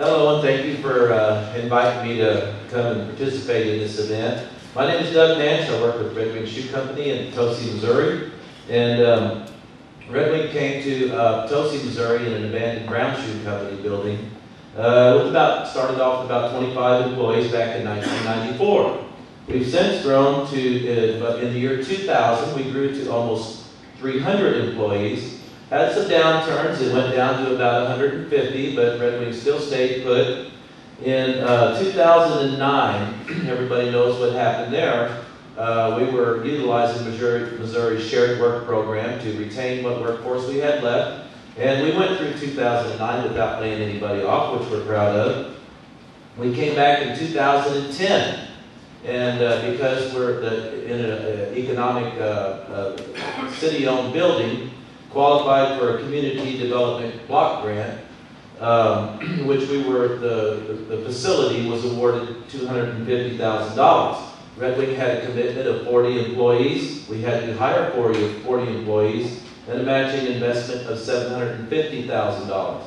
Hello, and thank you for inviting me to come and participate in this event. My name is Doug Nance. I work with Red Wing Shoe Company in Tilley, Missouri. And Red Wing came to Tilley, Missouri in an abandoned brown shoe company building. Started off with about 25 employees back in 1994. We've since grown to, in the year 2000, we grew to almost 300 employees. Had some downturns, it went down to about 150, but Red Wing still stayed put. In 2009, everybody knows what happened there. We were utilizing Missouri's shared work program to retain what workforce we had left. And we went through 2009 without laying anybody off, which we're proud of. We came back in 2010. And because we're in an economic city-owned building, qualified for a community development block grant, which the facility was awarded $250,000. Red Wing had a commitment of 40 employees. We had to hire 40 employees and a matching investment of $750,000.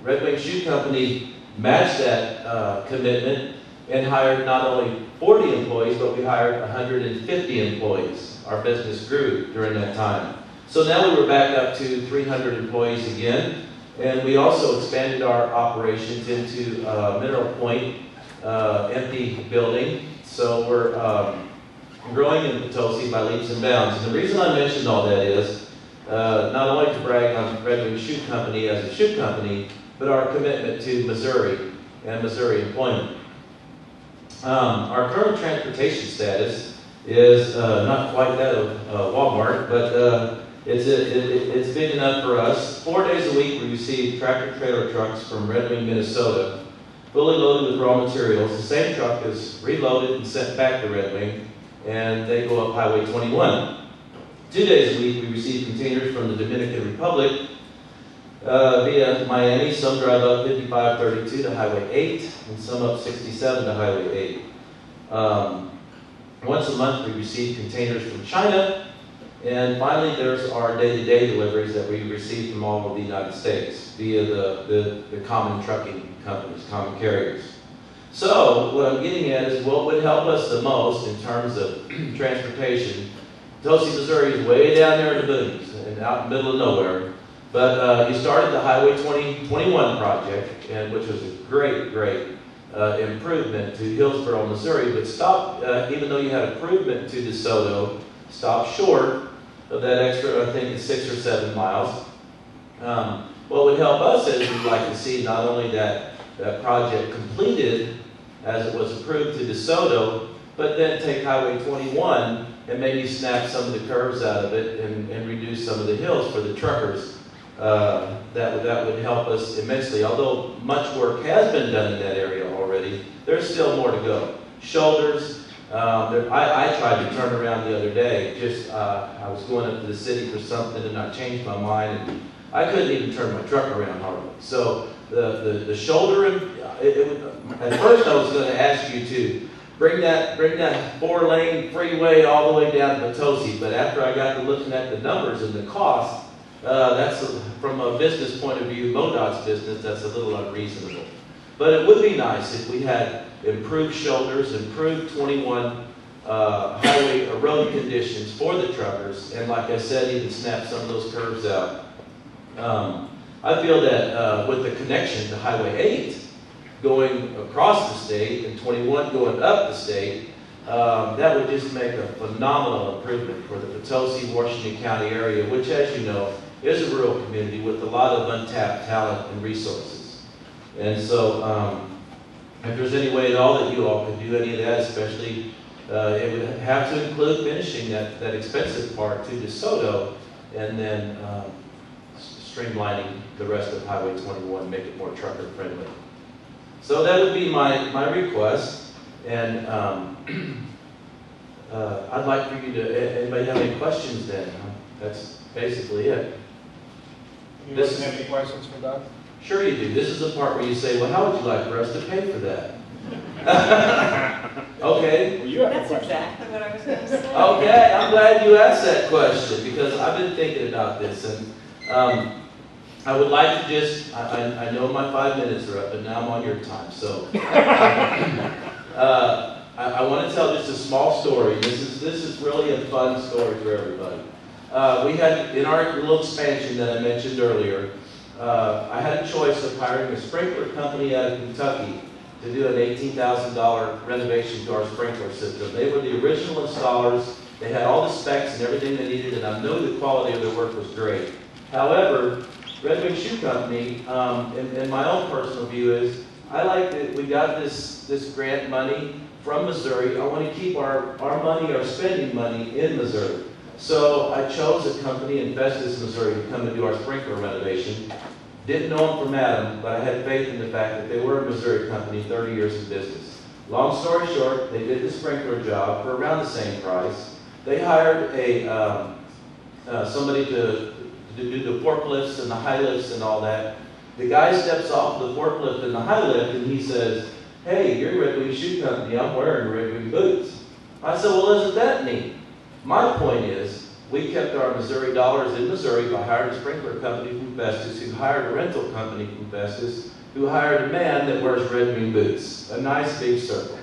Red Wing Shoe Company matched that commitment and hired not only 40 employees, but we hired 150 employees. Our business grew during that time. So now we were back up to 300 employees again, and we also expanded our operations into Mineral Point, empty building. So we're growing in Tilley by leaps and bounds. And the reason I mentioned all that is not only to brag on Red Wing Shoe Company as a shoe company, but our commitment to Missouri and Missouri employment. Our current transportation status is not quite that of Walmart, but it's big enough for us. 4 days a week we receive tractor-trailer trucks from Red Wing, Minnesota, fully loaded with raw materials. The same truck is reloaded and sent back to Red Wing, and they go up Highway 21. 2 days a week we receive containers from the Dominican Republic via Miami. Some drive up 5532 to Highway 8, and some up 67 to Highway 8. Once a month we receive containers from China. And finally, there's our day-to-day deliveries that we receive from all of the United States via the common trucking companies, common carriers. So what I'm getting at is what would help us the most in terms of transportation. Tilley, Missouri is way down there in the boonies and out in the middle of nowhere. But you started the Highway 2021 project, which was a great improvement to Hillsboro, Missouri, but stopped, even though you had improvement to DeSoto, stopped short of that extra, I think it's 6 or 7 miles. What would help us is we'd like to see not only that project completed as it was approved to DeSoto, but then take Highway 21 and maybe snap some of the curves out of it and reduce some of the hills for the truckers. That would help us immensely. Although much work has been done in that area already, there's still more to go. Shoulders. I tried to turn around the other day. I was going up to the city for something and I changed my mind, and I couldn't even turn my truck around hardly. So the shoulder, at first I was going to ask you to bring that 4-lane freeway all the way down to Potosi, but after I got to looking at the numbers and the cost, from a business point of view, MoDOT's business, that's a little unreasonable. But it would be nice if we had improved shoulders, improved 21 highway road conditions for the truckers, and like I said, even snap some of those curves out. I feel that with the connection to Highway 8 going across the state and 21 going up the state, that would just make a phenomenal improvement for the Potosi, Washington County area, which, as you know, is a rural community with a lot of untapped talent and resources. And so, if there's any way at all that you all could do any of that, especially, it would have to include finishing that expensive part to DeSoto, and then streamlining the rest of Highway 21, make it more trucker friendly. So that would be my request, and I'd like for you to, anybody have any questions then? That's basically it. You don't have any questions for Doug? Sure you do. This is the part where you say, well, how would you like for us to pay for that? Okay. Well, you have That's exactly what I was going to say. Okay, I'm glad you asked that question because I've been thinking about this. And I would like to just, I know my 5 minutes are up, but now I'm on your time, so. I want to tell just a small story. This is really a fun story for everybody. We had, in our little expansion that I mentioned earlier, I had a choice of hiring a sprinkler company out of Kentucky to do an $18,000 renovation to our sprinkler system. They were the original installers. They had all the specs and everything they needed, and I know the quality of their work was great. However, Red Wing Shoe Company, and my own personal view is, I like that we got this grant money from Missouri. I want to keep our money, our spending money in Missouri. So I chose a company in Festus, Missouri to come and do our sprinkler renovation. Didn't know them from Adam, but I had faith in the fact that they were a Missouri company, 30 years of business. Long story short, they did the sprinkler job for around the same price. They hired somebody to do the forklifts and the high lifts and all that. The guy steps off the forklift and the high lift and he says, "Hey, you're Red Wing Shoe Company, I'm wearing Red Wing boots." I said, "Well, isn't that neat?" My point is, we kept our Missouri dollars in Missouri by hiring a sprinkler company from Festus, who hired a rental company from Festus, who hired a man that wears Red Wing boots. A nice big circle.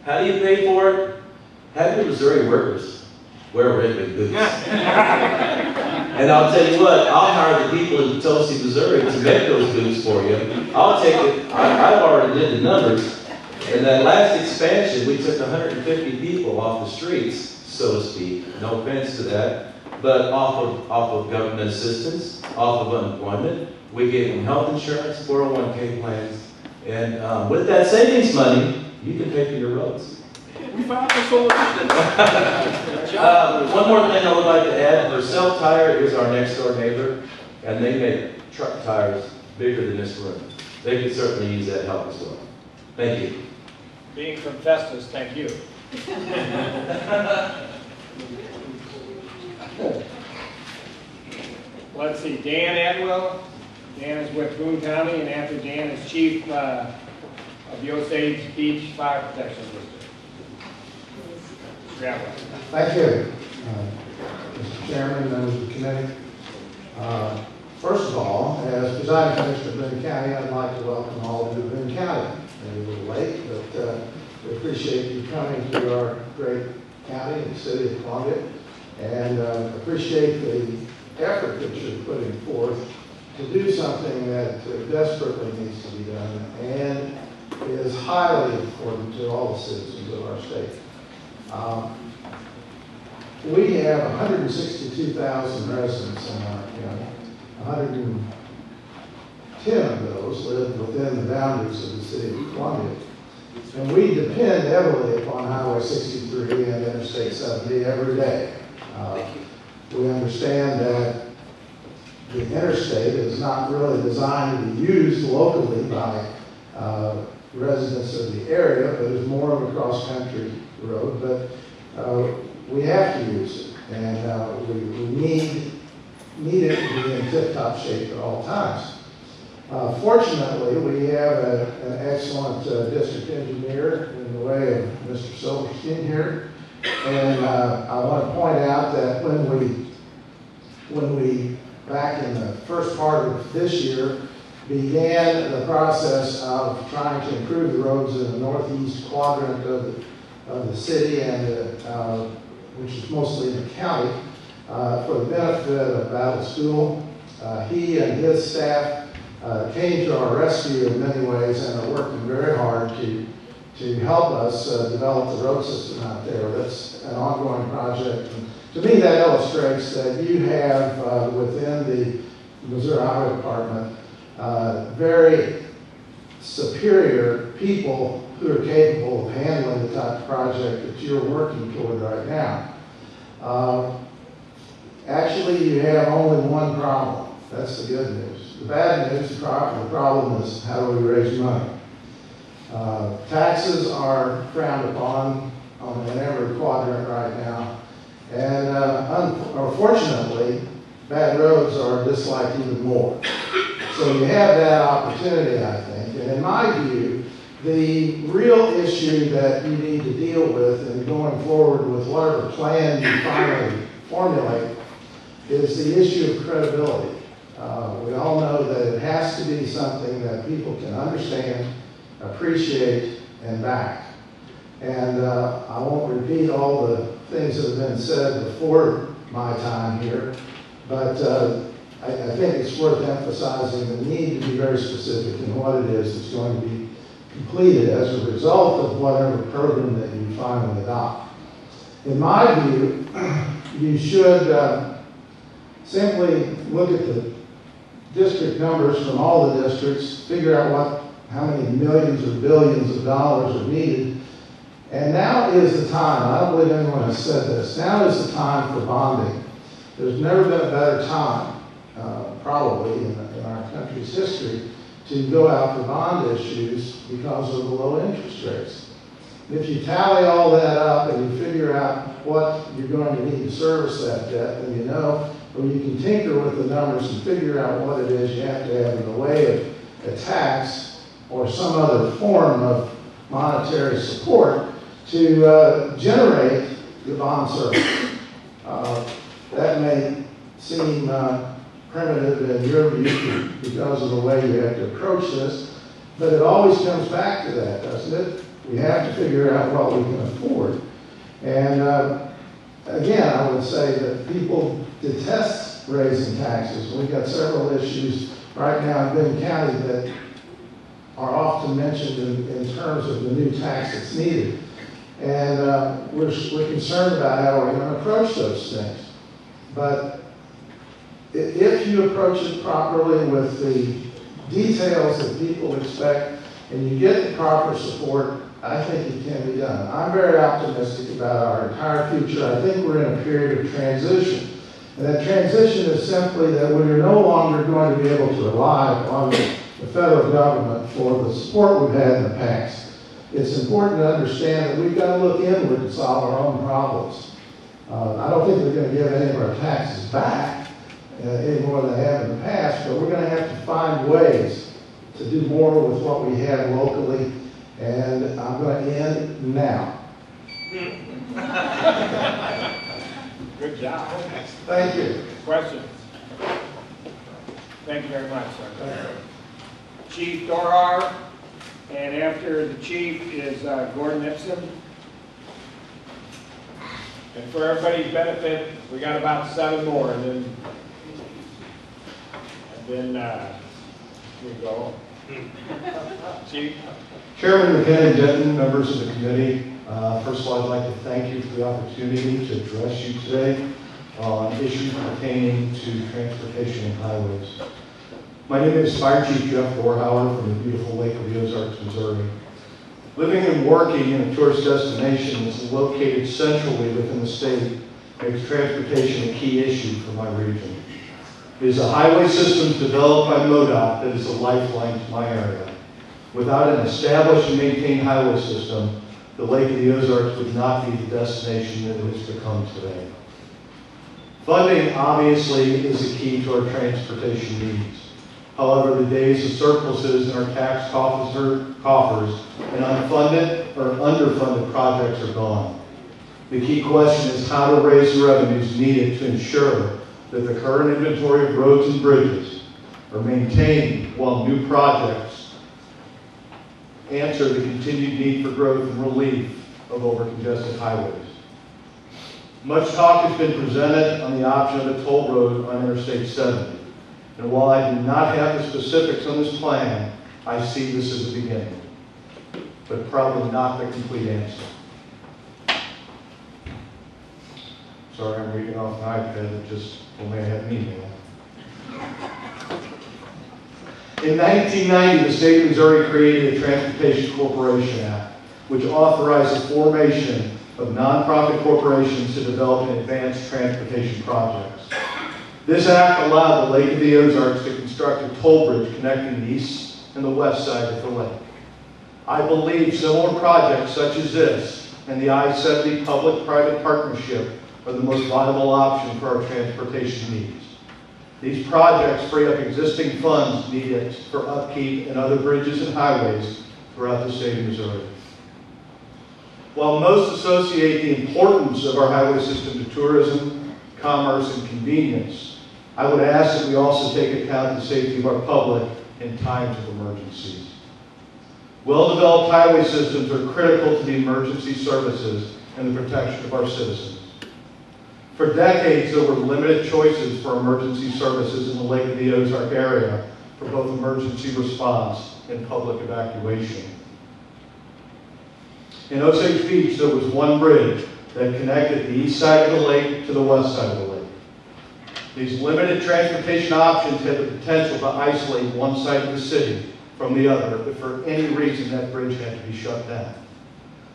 How do you pay for it? Have your Missouri workers wear Red Wing boots. And I'll tell you what, I'll hire the people in Tilley, Missouri to make those boots for you. I'll take it, I've already did the numbers. In that last expansion, we took 150 people off the streets, so to speak. No offense to that, but off of government assistance, off of unemployment. We gave them health insurance, 401k plans, and with that savings money, you can pay for your roads. We found the solution. One more thing I would like to add, Vercel Tire is our next door neighbor, and they make truck tires bigger than this room. They could certainly use that help as well. Thank you. Being from Festus, thank you. Let's see, Dan Atwell. Dan is with Boone County, and after Dan is Chief of the Osage Beach Fire Protection District. Thank you, Mr. Chairman, members of the committee. First of all, as presiding commissioner of Boone County, I'd like to welcome all of you to Boone County. Maybe a little late, but we appreciate you coming to our great county and city of Columbia, and appreciate the effort that you're putting forth to do something that desperately needs to be done and is highly important to all the citizens of our state. We have 162,000 residents in our county. 110 of those live within the boundaries of the city of Columbia. And we depend heavily upon Highway 63 and Interstate 70 every day. We understand that the interstate is not really designed to be used locally by residents of the area, but is more of a cross-country road. But we have to use it, and we need it to be in tip-top shape at all times. Fortunately, we have an excellent district engineer in the way of Mr. Silverstein here, and I want to point out that when we back in the first part of this year began the process of trying to improve the roads in the northeast quadrant of the city, and which is mostly in the county, for the benefit of Battle School. He and his staff came to our rescue in many ways and are working very hard to help us develop the road system out there. That's an ongoing project. And to me, that illustrates that you have within the Missouri Highway Department very superior people who are capable of handling the type of project that you're working toward right now. Actually, you have only one problem. That's the good news. The bad news, the problem is how do we raise money? Taxes are frowned upon in every quadrant right now. And unfortunately, bad roads are disliked even more. So you have that opportunity, I think. And in my view, the real issue that you need to deal with in going forward with whatever plan you finally formulate is the issue of credibility. We all know that it has to be something that people can understand, appreciate, and back. And I won't repeat all the things that have been said before my time here, but I think it's worth emphasizing the need to be very specific in what it is that's going to be completed as a result of whatever program that you finally adopt. In my view, you should simply look at the district numbers from all the districts, figure out how many millions or billions of dollars are needed. And now is the time, I don't believe anyone has said this, now is the time for bonding. There's never been a better time, probably in our country's history, to go out for bond issues because of the low interest rates. If you tally all that up and you figure out what you're going to need to service that debt, then you know, or you can tinker with the numbers and figure out what it is you have to have in the way of a tax or some other form of monetary support to generate the bond service. That may seem primitive in your view because of the way you have to approach this, but it always comes back to that, doesn't it? We have to figure out what we can afford. And again, I would say that people detest raising taxes. We've got several issues right now in Boone County that are often mentioned in terms of the new tax that's needed. And we're concerned about how we're going to approach those things. But if you approach it properly with the details that people expect and you get the proper support, I think it can be done. I'm very optimistic about our entire future. I think we're in a period of transition. And that transition is simply that we're no longer going to be able to rely on the federal government for the support we've had in the past. It's important to understand that we've got to look inward to solve our own problems. I don't think we're going to give any of our taxes back any more than they have in the past, but we're going to have to find ways to do more with what we have locally. And I'm going to end now. Good job. Thank you. Questions? Thank you very much, sir. Chief Dorhar, and after the chief is Gordon Nipson. And for everybody's benefit, we got about 7 more, and then we go. Chief. Chairman McKenna, Denton, members of the committee, first of all, I'd like to thank you for the opportunity to address you today on issues pertaining to transportation and highways. My name is Fire Chief Jeff Dorhauer from the beautiful Lake of the Ozarks, Missouri. Living and working in a tourist destination that's located centrally within the state makes transportation a key issue for my region. It is a highway system developed by MoDOT that is a lifeline to my area. Without an established and maintained highway system, the Lake of the Ozarks would not be the destination that it has become today. Funding, obviously, is the key to our transportation needs. However, the days of surpluses in our tax coffers and unfunded or underfunded projects are gone. The key question is how to raise the revenues needed to ensure that the current inventory of roads and bridges are maintained while new projects answer the continued need for growth and relief of over-congested highways. Much talk has been presented on the option of a toll road on Interstate 70. And while I do not have the specifics on this plan, I see this as a beginning, but probably not the complete answer. Sorry, I'm reading off an iPad that just told me I had an email. In 1990, the state of Missouri created a Transportation Corporation Act, which authorized the formation of nonprofit corporations to develop and advance transportation projects. This act allowed the Lake of the Ozarks to construct a toll bridge connecting the east and the west side of the lake. I believe similar projects such as this and the I-70 public-private partnership are the most viable option for our transportation needs. These projects free up existing funds needed for upkeep and other bridges and highways throughout the state of Missouri. While most associate the importance of our highway system to tourism, commerce, and convenience, I would ask that we also take account of the safety of our public in times of emergencies. Well-developed highway systems are critical to the emergency services and the protection of our citizens. For decades, there were limited choices for emergency services in the Lake of the Ozark area for both emergency response and public evacuation. In Osage Beach, there was one bridge that connected the east side of the lake to the west side of the lake. These limited transportation options had the potential to isolate one side of the city from the other if for any reason that bridge had to be shut down.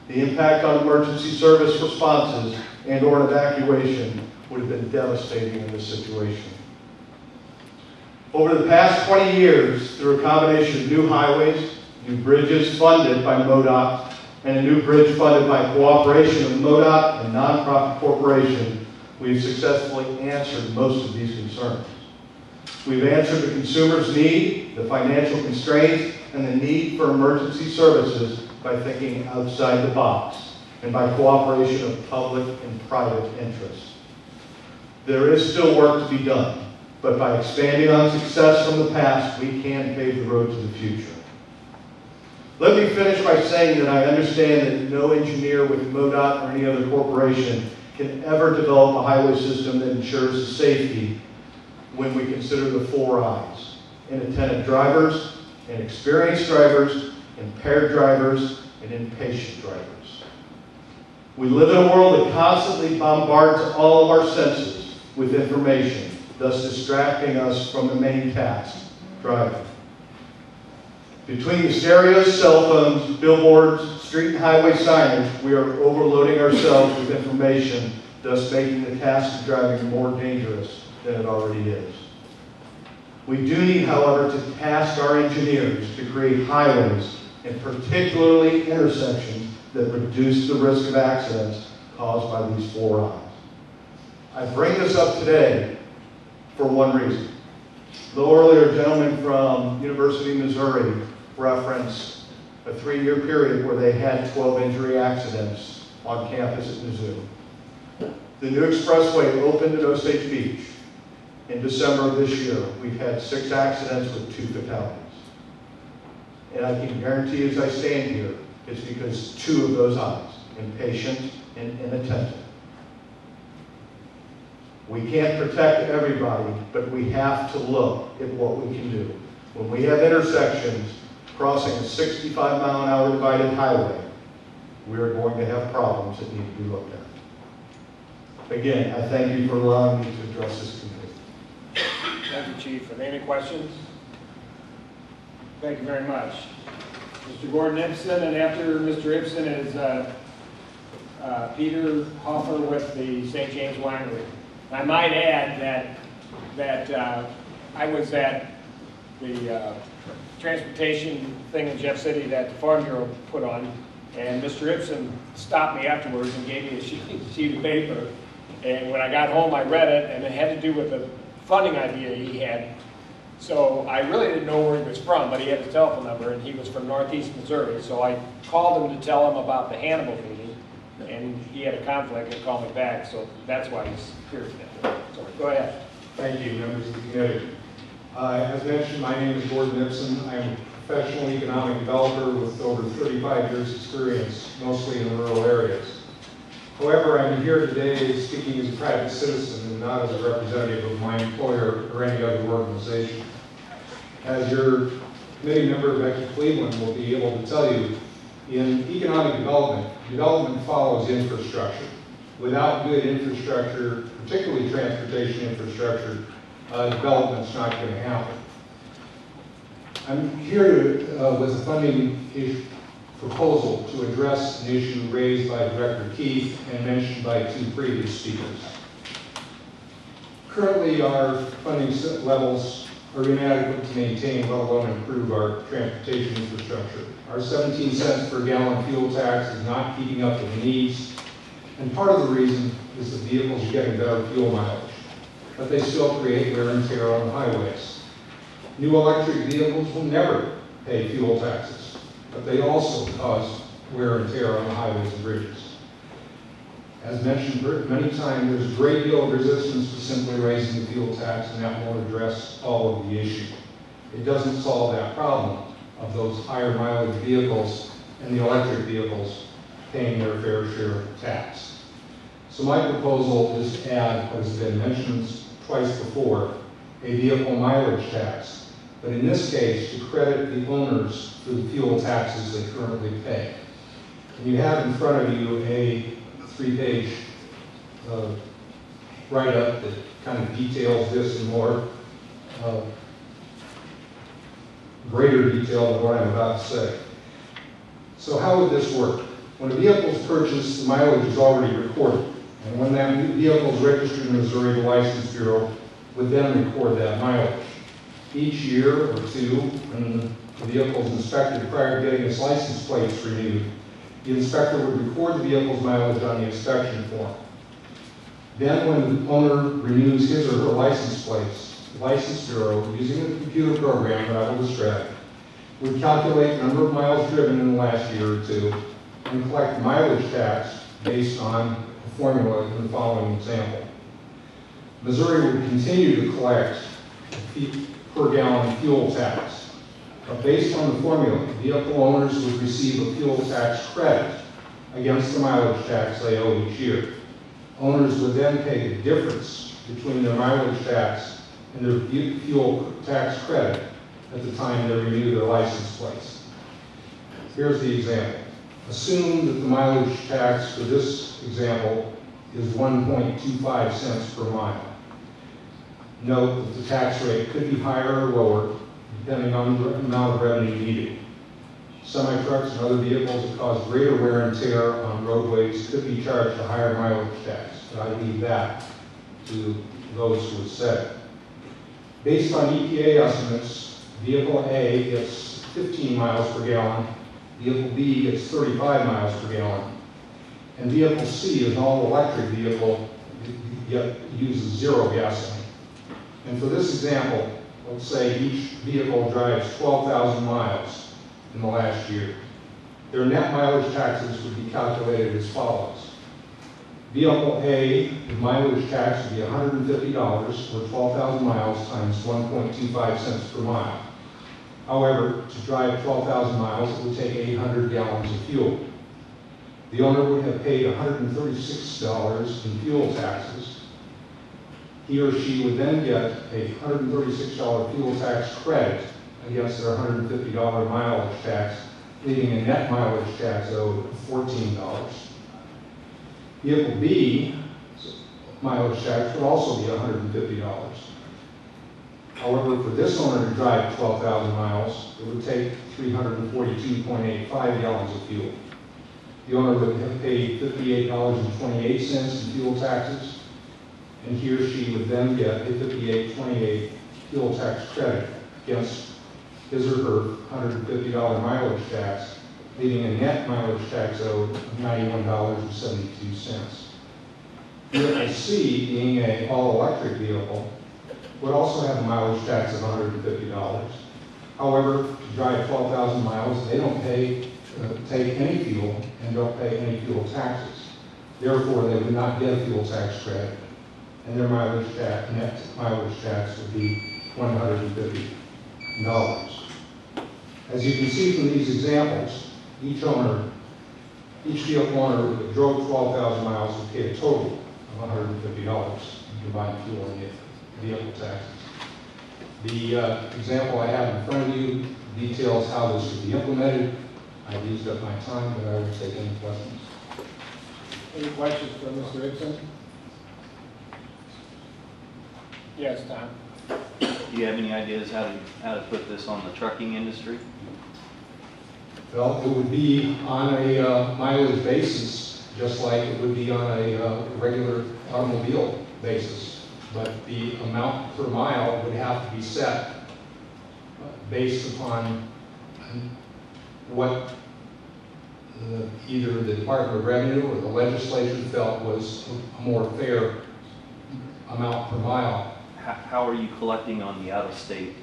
The impact on emergency service responses and or evacuation would have been devastating in this situation. Over the past 20 years, through a combination of new highways, new bridges funded by MoDOT, and a new bridge funded by cooperation of MoDOT and nonprofit corporation, we've successfully answered most of these concerns. We've answered the consumer's need, the financial constraints, and the need for emergency services by thinking outside the box and by cooperation of public and private interests. There is still work to be done, but by expanding on success from the past, we can pave the road to the future. Let me finish by saying that I understand that no engineer with MoDOT or any other corporation can ever develop a highway system that ensures the safety when we consider the 4 I's: inattentive drivers, inexperienced drivers, impaired drivers, and impatient drivers. We live in a world that constantly bombards all of our senses with information, thus distracting us from the main task, driving. Between the stereos, cell phones, billboards, street and highway signage, we are overloading ourselves with information, thus making the task of driving more dangerous than it already is. We do need, however, to task our engineers to create highways, and particularly intersections, that reduce the risk of accidents caused by these 4 I's. I bring this up today for one reason. A little earlier, a gentleman from University of Missouri referenced a 3-year period where they had 12 injury accidents on campus at Mizzou. The new expressway opened at Osage Beach in December of this year. We've had 6 accidents with 2 fatalities. And I can guarantee as I stand here, it's because 2 of those I's, impatient and inattentive. We can't protect everybody, but we have to look at what we can do. When we have intersections crossing a 65-mile-an-hour divided highway, we are going to have problems that need to be looked at. Again, I thank you for allowing me to address this committee. Thank you, Chief. Are there any questions? Thank you very much. Mr. Gordon Ibsen, and after Mr. Ibsen is Peter Hoffer with the St. James Winery. I might add that I was at the transportation thing in Jeff City that the Farm Bureau put on, and Mr. Ibsen stopped me afterwards and gave me a sheet of paper. And when I got home, I read it, and it had to do with the funding idea he had. So I really didn't know where he was from, but he had his telephone number, and he was from Northeast Missouri. So I called him to tell him about the Hannibal meeting, and he had a conflict and called me back. So that's why he's here today. So go ahead. Thank you, members of the committee. As mentioned, my name is Gordon Ibsen. I am a professional economic developer with over 35 years' experience, mostly in rural areas. However, I'm here today speaking as a private citizen and not as a representative of my employer or any other organization. As your committee member, Becky Cleveland, will be able to tell you, in economic development, development follows infrastructure. Without good infrastructure, particularly transportation infrastructure, development's not going to happen. I'm here with a funding proposal to address an issue raised by Director Keith and mentioned by 2 previous speakers. Currently, our funding levels are inadequate to maintain, let alone improve, our transportation infrastructure. Our 17 cents per gallon fuel tax is not keeping up with the needs, and part of the reason is the vehicles are getting better fuel mileage, but they still create wear and tear on the highways. New electric vehicles will never pay fuel taxes, but they also cause wear and tear on the highways and bridges. As mentioned many times, there's a great deal of resistance to simply raising the fuel tax, and that won't address all of the issue. It doesn't solve that problem of those higher mileage vehicles and the electric vehicles paying their fair share of tax. So my proposal is to add what has been mentioned twice before, a vehicle mileage tax, but in this case to credit the owners for the fuel taxes they currently pay. And you have in front of you a 3-page write-up that kind of details this in more greater detail than what I'm about to say. So how would this work? When a vehicle is purchased, the mileage is already recorded. And when that vehicle is registered in Missouri, the License Bureau would then record that mileage. Each year or two, when the vehicle is inspected prior to getting its license plates renewed, the inspector would record the vehicle's mileage on the inspection form. Then when the owner renews his or her license plates, the License Bureau, using a computer program that I will describe, would calculate the number of miles driven in the last year or two and collect the mileage tax based on the formula in the following example. Missouri would continue to collect per gallon fuel tax. But based on the formula, vehicle owners would receive a fuel tax credit against the mileage tax they owe each year. Owners would then pay the difference between their mileage tax and their fuel tax credit at the time they renew their license plates. Here's the example. Assume that the mileage tax for this example is 1.25 cents per mile. Note that the tax rate could be higher or lower depending on the amount of revenue needed. Semi-trucks and other vehicles that cause greater wear and tear on roadways could be charged a higher mileage tax, but I leave that to those who have said it. Based on EPA estimates, vehicle A gets 15 miles per gallon, vehicle B gets 35 miles per gallon, and vehicle C is an all-electric vehicle, yet uses 0 gasoline. And for this example, let's say each vehicle drives 12,000 miles in the last year. Their net mileage taxes would be calculated as follows. Vehicle A, the mileage tax would be $150 for 12,000 miles times 1.25 cents per mile. However, to drive 12,000 miles, it would take 800 gallons of fuel. The owner would have paid $136 in fuel taxes. He or she would then get a $136 fuel tax credit against their $150 mileage tax, leaving a net mileage tax owed of $14. Vehicle B mileage tax would also be $150. However, for this owner to drive 12,000 miles, it would take 342.85 gallons of fuel. The owner would have paid $58.28 in fuel taxes, and he or she would then get a $58.28 fuel tax credit against his or her $150 mileage tax, leaving a net mileage tax owed of $91.72. Vehicle C, being an all-electric vehicle, would also have a mileage tax of $150. However, to drive 12,000 miles, they don't take any fuel and don't pay any fuel taxes. Therefore, they would not get a fuel tax credit, and their mileage tax, net mileage tax would be $150. As you can see from these examples, each vehicle owner that drove 12,000 miles would pay a total of $150 in combined fuel and vehicle taxes. The example I have in front of you details how this would be implemented. I've used up my time, but I will take any questions. Any questions for Mr. Ibsen? Yes, Tom. Do you have any ideas how to put this on the trucking industry? Well, it would be on a mileage basis, just like it would be on a regular automobile basis. But the amount per mile would have to be set based upon what either the Department of Revenue or the legislature felt was a more fair amount per mile. How are you collecting on the out-of-state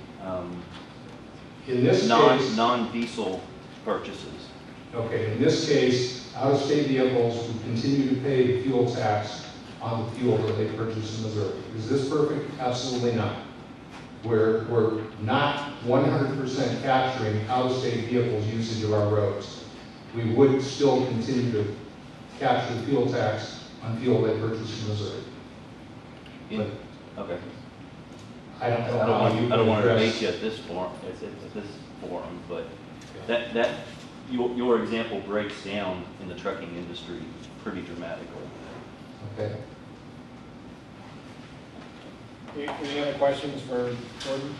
In this case, non-diesel purchases? Okay, in this case, out-of-state vehicles would continue to pay the fuel tax on the fuel that they purchase in Missouri. Is this perfect? Absolutely not. We're not 100% capturing out-of-state vehicles' usage of our roads. We would still continue to capture the fuel tax on fuel they purchase in Missouri. Okay. I don't know how you I don't want to address- debate you at this forum, but that your example breaks down in the trucking industry pretty dramatically. Okay. Any other questions for Gordon?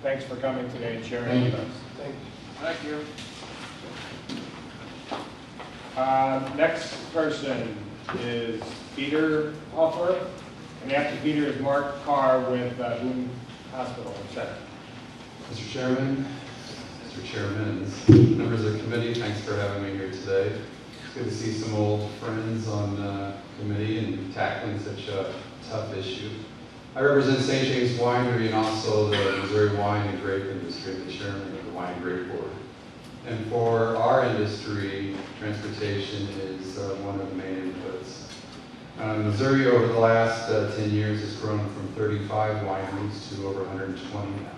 Thanks for coming today and sharing with us. Thank you. Next person is Peter Hofer, and after Peter is Mark Carr with Boone Hospital Center. Mr. Chairman, members of the committee, thanks for having me here today. It's good to see some old friends on the committee and tackling such a tough issue. I represent St. James Winery and also the Missouri wine and grape industry, the chairman of the Wine and Grape Board. And for our industry, transportation is one of the main inputs. Missouri over the last 10 years has grown from 35 wineries to over 120 now.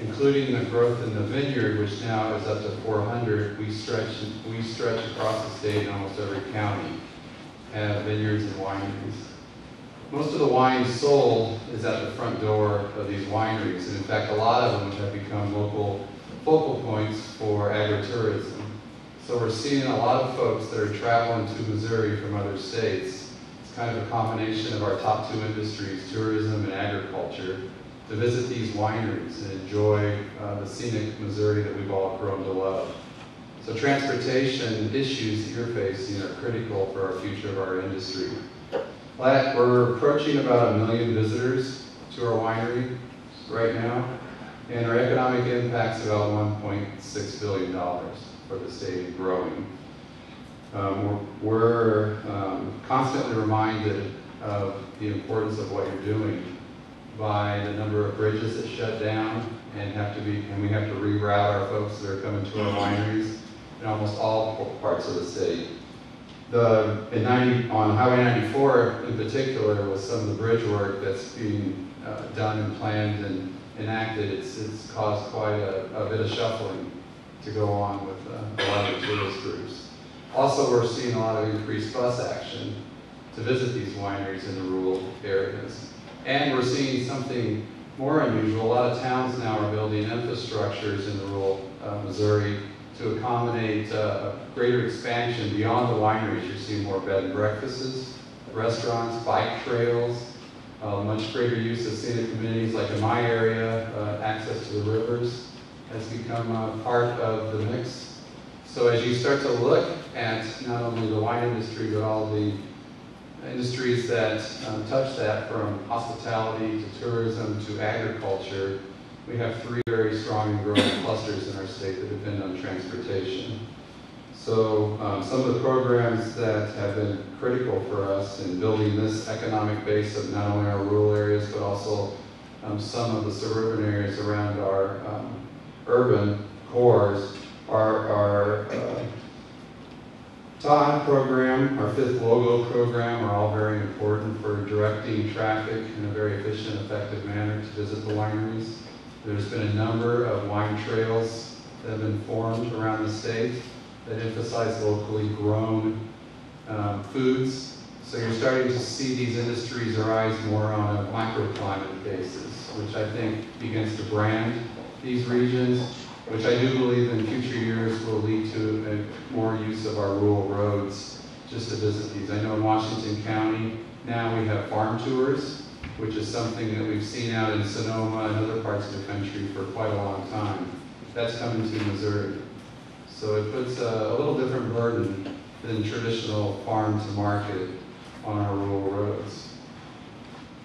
Including the growth in the vineyard, which now is up to 400, we stretch across the state in almost every county, have vineyards and wineries. Most of the wine sold is at the front door of these wineries, and in fact, a lot of them have become local focal points for agritourism. So we're seeing a lot of folks that are traveling to Missouri from other states. It's kind of a combination of our top two industries, tourism and agriculture, to visit these wineries and enjoy the scenic Missouri that we've all grown to love. So transportation issues that you're facing are critical for our future of our industry. We're approaching about 1 million visitors to our winery right now, and our economic impact's about $1.6 billion for the state and growing. We're constantly reminded of the importance of what you're doing by the number of bridges that shut down and we have to reroute our folks that are coming to our wineries in almost all parts of the state. On Highway 94 in particular, with some of the bridge work that's being done and planned and enacted, it's caused quite a bit of shuffling to go on with a lot of the tourist groups. Also, we're seeing a lot of increased bus action to visit these wineries in the rural areas. And we're seeing something more unusual. A lot of towns now are building infrastructures in rural Missouri to accommodate greater expansion beyond the wineries. You're seeing more bed and breakfasts, restaurants, bike trails, much greater use of scenic amenities, like in my area, access to the rivers has become part of the mix. So as you start to look at not only the wine industry, but all the industries that touch that, from hospitality to tourism to agriculture, we have 3 very strong and growing clusters in our state that depend on transportation. So some of the programs that have been critical for us in building this economic base of not only our rural areas, but also some of the suburban areas around our urban cores are our TOD program, our 5th logo program are all very important for directing traffic in a very efficient, effective manner to visit the wineries. There's been a number of wine trails that have been formed around the state that emphasize locally grown foods. So you're starting to see these industries arise more on a microclimate basis, which I think begins to brand these regions, which I do believe in future years will lead to more use of our rural roads just to visit these. I know in Washington County now we have farm tours, which is something that we've seen out in Sonoma and other parts of the country for quite a long time. That's coming to Missouri. So it puts a little different burden than traditional farm to market on our rural roads.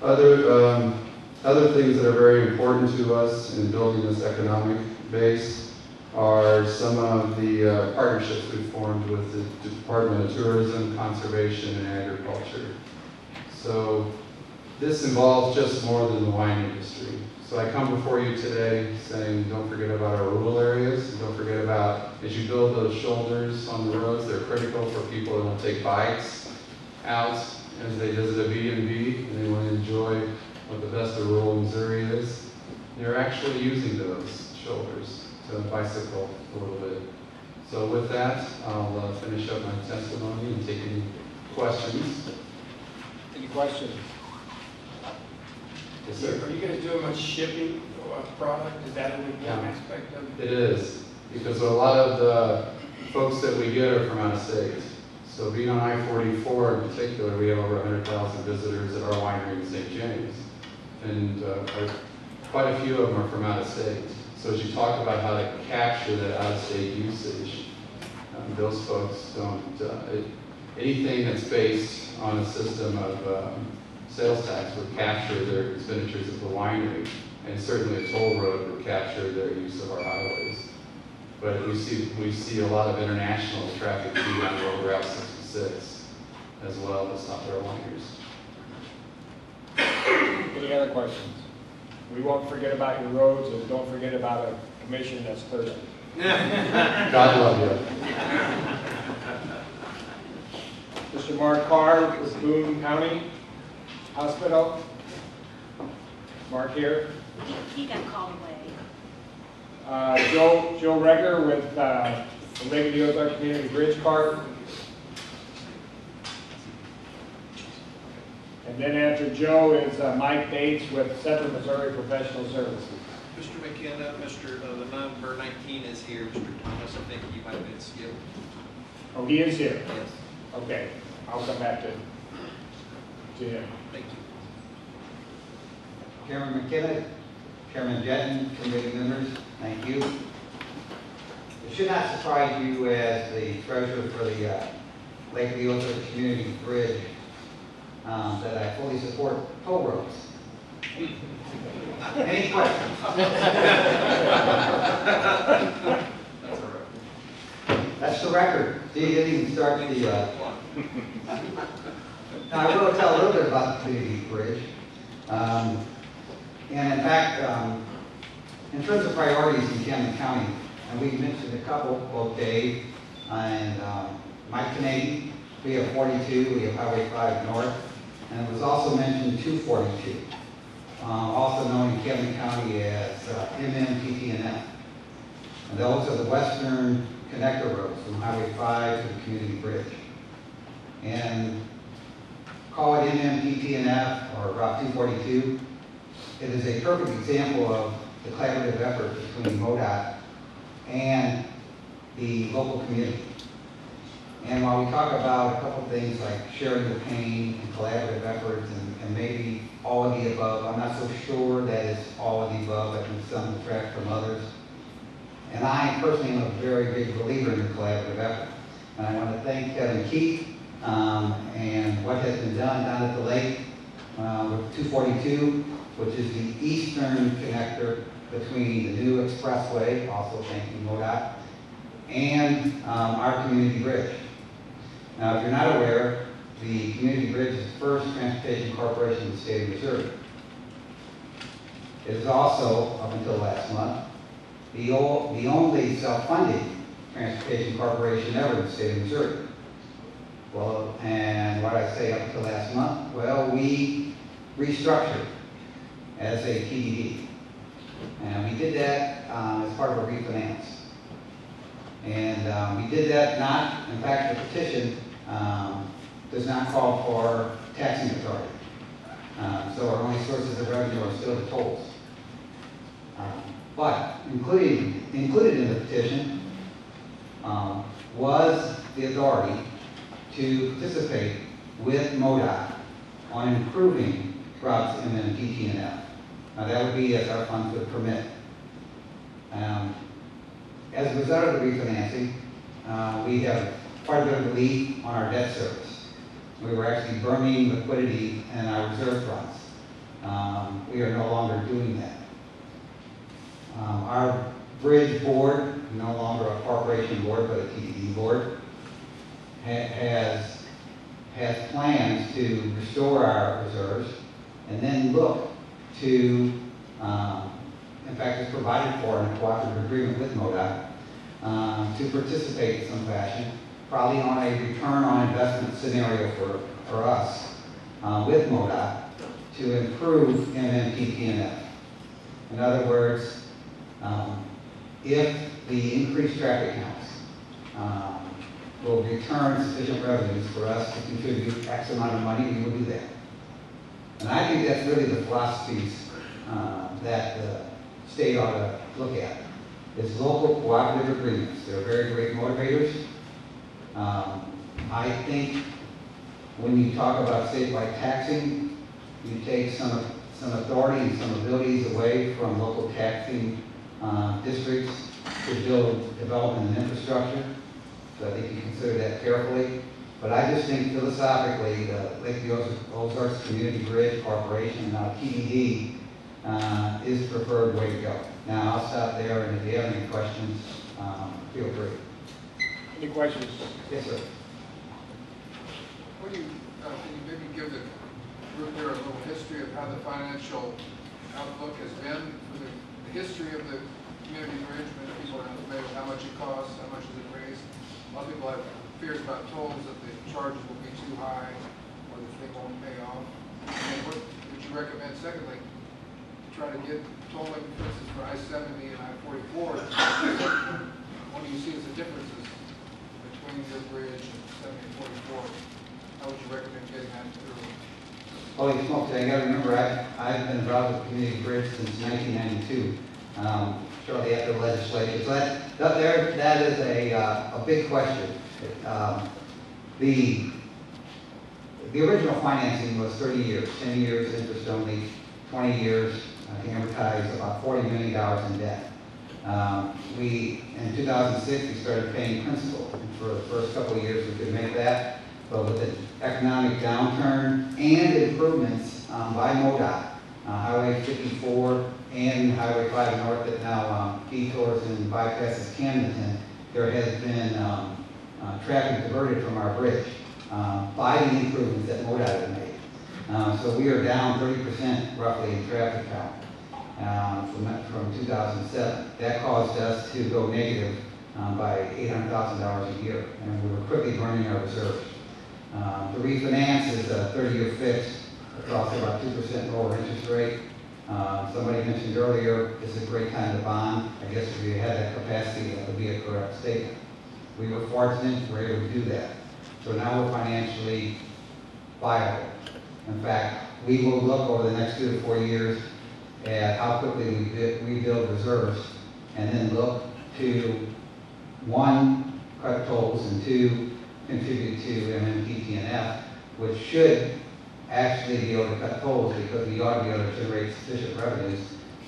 Other things that are very important to us in building this economic base are some of the partnerships we've formed with the Department of Tourism, Conservation, and Agriculture. So this involves just more than the wine industry. So I come before you today saying, don't forget about our rural areas, and don't forget about, as you build those shoulders on the roads, they're critical for people that want to take bikes out as they visit a B&B, and they want to enjoy what the best of rural Missouri is. They're actually using those shoulders to bicycle a little bit. So with that, I'll finish up my testimony and take any questions. Any questions? Yes, sir. Are you guys doing much shipping of product? Is that an important Yeah. aspect of it? It is, because a lot of the folks that we get are from out of state. So being on I-44 in particular, we have over 100,000 visitors at our winery in St. James. And quite a few of them are from out of state. So as you talk about how to capture that out-of-state usage, those folks don't, anything that's based on a system of sales tax would capture their expenditures at the winery, and certainly a toll road would capture their use of our highways. But we see a lot of international traffic through on Route 66 as well that stop at our wineries. Any other questions? We won't forget about your roads, and don't forget about a commission that's thirsty. God love you. Mr. Mark Carr with Boone County Hospital. Mark here. He got called away. Joe Reger with the Lake of the Ozark Community Bridge Cart. And then after Joe is Mike Bates with Central Missouri Professional Services. Mr. McKenna, the number 19 is here. Mr. Thomas, I think he might have been skipped. Oh, he is here? Yes. Okay, I'll come back to him. Thank you. Chairman McKenna, Chairman Jetton, committee members, thank you. It should not surprise you as the treasurer for the Lake of the Ozark Community Bridge that I fully support toll roads. Any questions? That's the record. See, you didn't even start the... Now, I will tell a little bit about the community bridge. And in fact, in terms of priorities in Camden County, and we mentioned a couple, both Dave and Mike Canady. We have 42, we have Highway 5 North, and it was also mentioned 242, also known in Camden County as MMTTNF. And those are the western connector roads from Highway 5 to the community bridge. And call it MMTTNF or Route 242. It is a perfect example of the collaborative effort between MoDOT and the local community. And while we talk about a couple things like sharing the pain and collaborative efforts and maybe all of the above, I'm not so sure that it's all of the above. I think some detract from others. And I personally am a very big believer in the collaborative effort. And I want to thank Kevin Keith and what has been done down at the lake with 242, which is the eastern connector between the new expressway, also thank you MoDOT, and our community bridge. Now, if you're not aware, the community bridge is the first transportation corporation in the state of Missouri. It is also, up until last month, the only self-funding transportation corporation ever in the state of Missouri. Well, and what I say up until last month, well, we restructured as a TDD. And we did that as part of a refinance. And we did that not, in fact, the petition does not call for taxing authority. So our only sources of revenue are still the tolls. But included in the petition was the authority to participate with MoDOT on improving routes M and DT&F. Now that would be as our funds would permit. As a result of the refinancing, we have quite a bit of relief on our debt service. We were actually burning liquidity in our reserve funds. We are no longer doing that. Our bridge board, no longer a corporation board, but a TDD board, has plans to restore our reserves and then look to, in fact, it's provided for in a cooperative agreement with MoDOT, to participate in some fashion, probably on a return on investment scenario for us with MoDOT to improve MMPTNF. In other words, if the increased traffic counts will return sufficient revenues for us to contribute X amount of money, we will do that. And I think that's really the philosophies that the state ought to look at. It's local cooperative agreements. They're very great motivators. I think when you talk about statewide taxing, you take some authority and some abilities away from local taxing districts to build development and infrastructure. So I think you consider that carefully. But I just think philosophically, the Lake Ozarks Community Bridge Corporation, now TDD, is the preferred way to go. Now, I'll stop there, and if you have any questions, feel free. Any questions? Yes, sir. What do you, can you maybe give the group here a little history of how the financial outlook has been for the history of the community bridge? Many people are familiar with how much it costs, how much is it raised. A lot of people have fears about tolls, that the charges will be too high, or that they won't pay off. And what would you recommend, secondly, to try to get tolling, for instance, for I-70 and I-44? What do you see as the differences between your bridge and 70 and 44? How would you recommend getting that through? Holy smokes, I gotta remember, I've been involved with Community Bridge since 1992, shortly after the legislation. So that is a big question. The original financing was 30 years, 10 years interest only, 20 years, amortized about $40 million in debt. In 2006, we started paying principal. And for the first couple of years, we could make that. But with the economic downturn and improvements by MoDOT, Highway 54 and Highway 5 North that now detours and bypasses Camdenton, there has been traffic diverted from our bridge by the improvements that MoDOT has made. So we are down 30% roughly in traffic count from 2007. That caused us to go negative by $800,000 a year, and we were quickly burning our reserves. The refinance is a 30-year fix across about 2% lower interest rate. Somebody mentioned earlier, it's a great time to bond. I guess if you had that capacity, that would be a correct statement. We were fortunate, we were able to do that. So now we're financially viable. In fact, we will look over the next 2 to 4 years at how quickly we build reserves, and then look to, 1, cut tolls, and 2, contribute to MMPTNF, which should actually be able to cut tolls because we ought to be able to generate sufficient revenues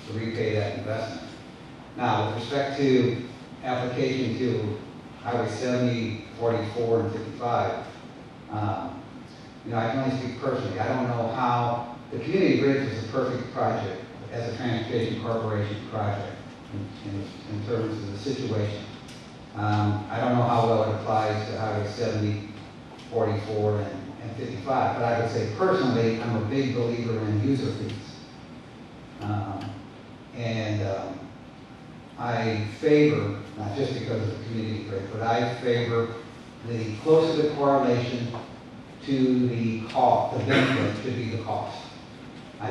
to repay that investment. Now, with respect to application to Highway 70, 44, and 55, I can only speak personally. I don't know how the community bridge is a perfect project as a transportation corporation project in terms of the situation. I don't know how well it applies to Highway 70, 44, and 55, but I would say personally, I'm a big believer in user fees. I favor, not just because of the community bridge, but I favor the closer the correlation to the cost, the benefit should be the cost. I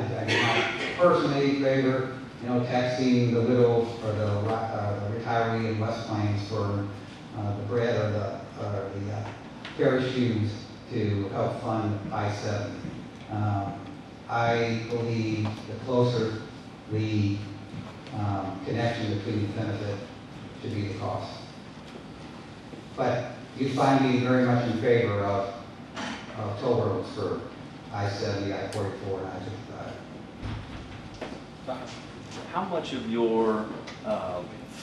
personally favor, taxing the widow or the retiree in West Plains for the bread or the pair of shoes to help fund I-70. I believe the closer the connection between the benefit should be the cost. But you find me very much in favor of toll roads for I-70, I-44, and I-55. How much of your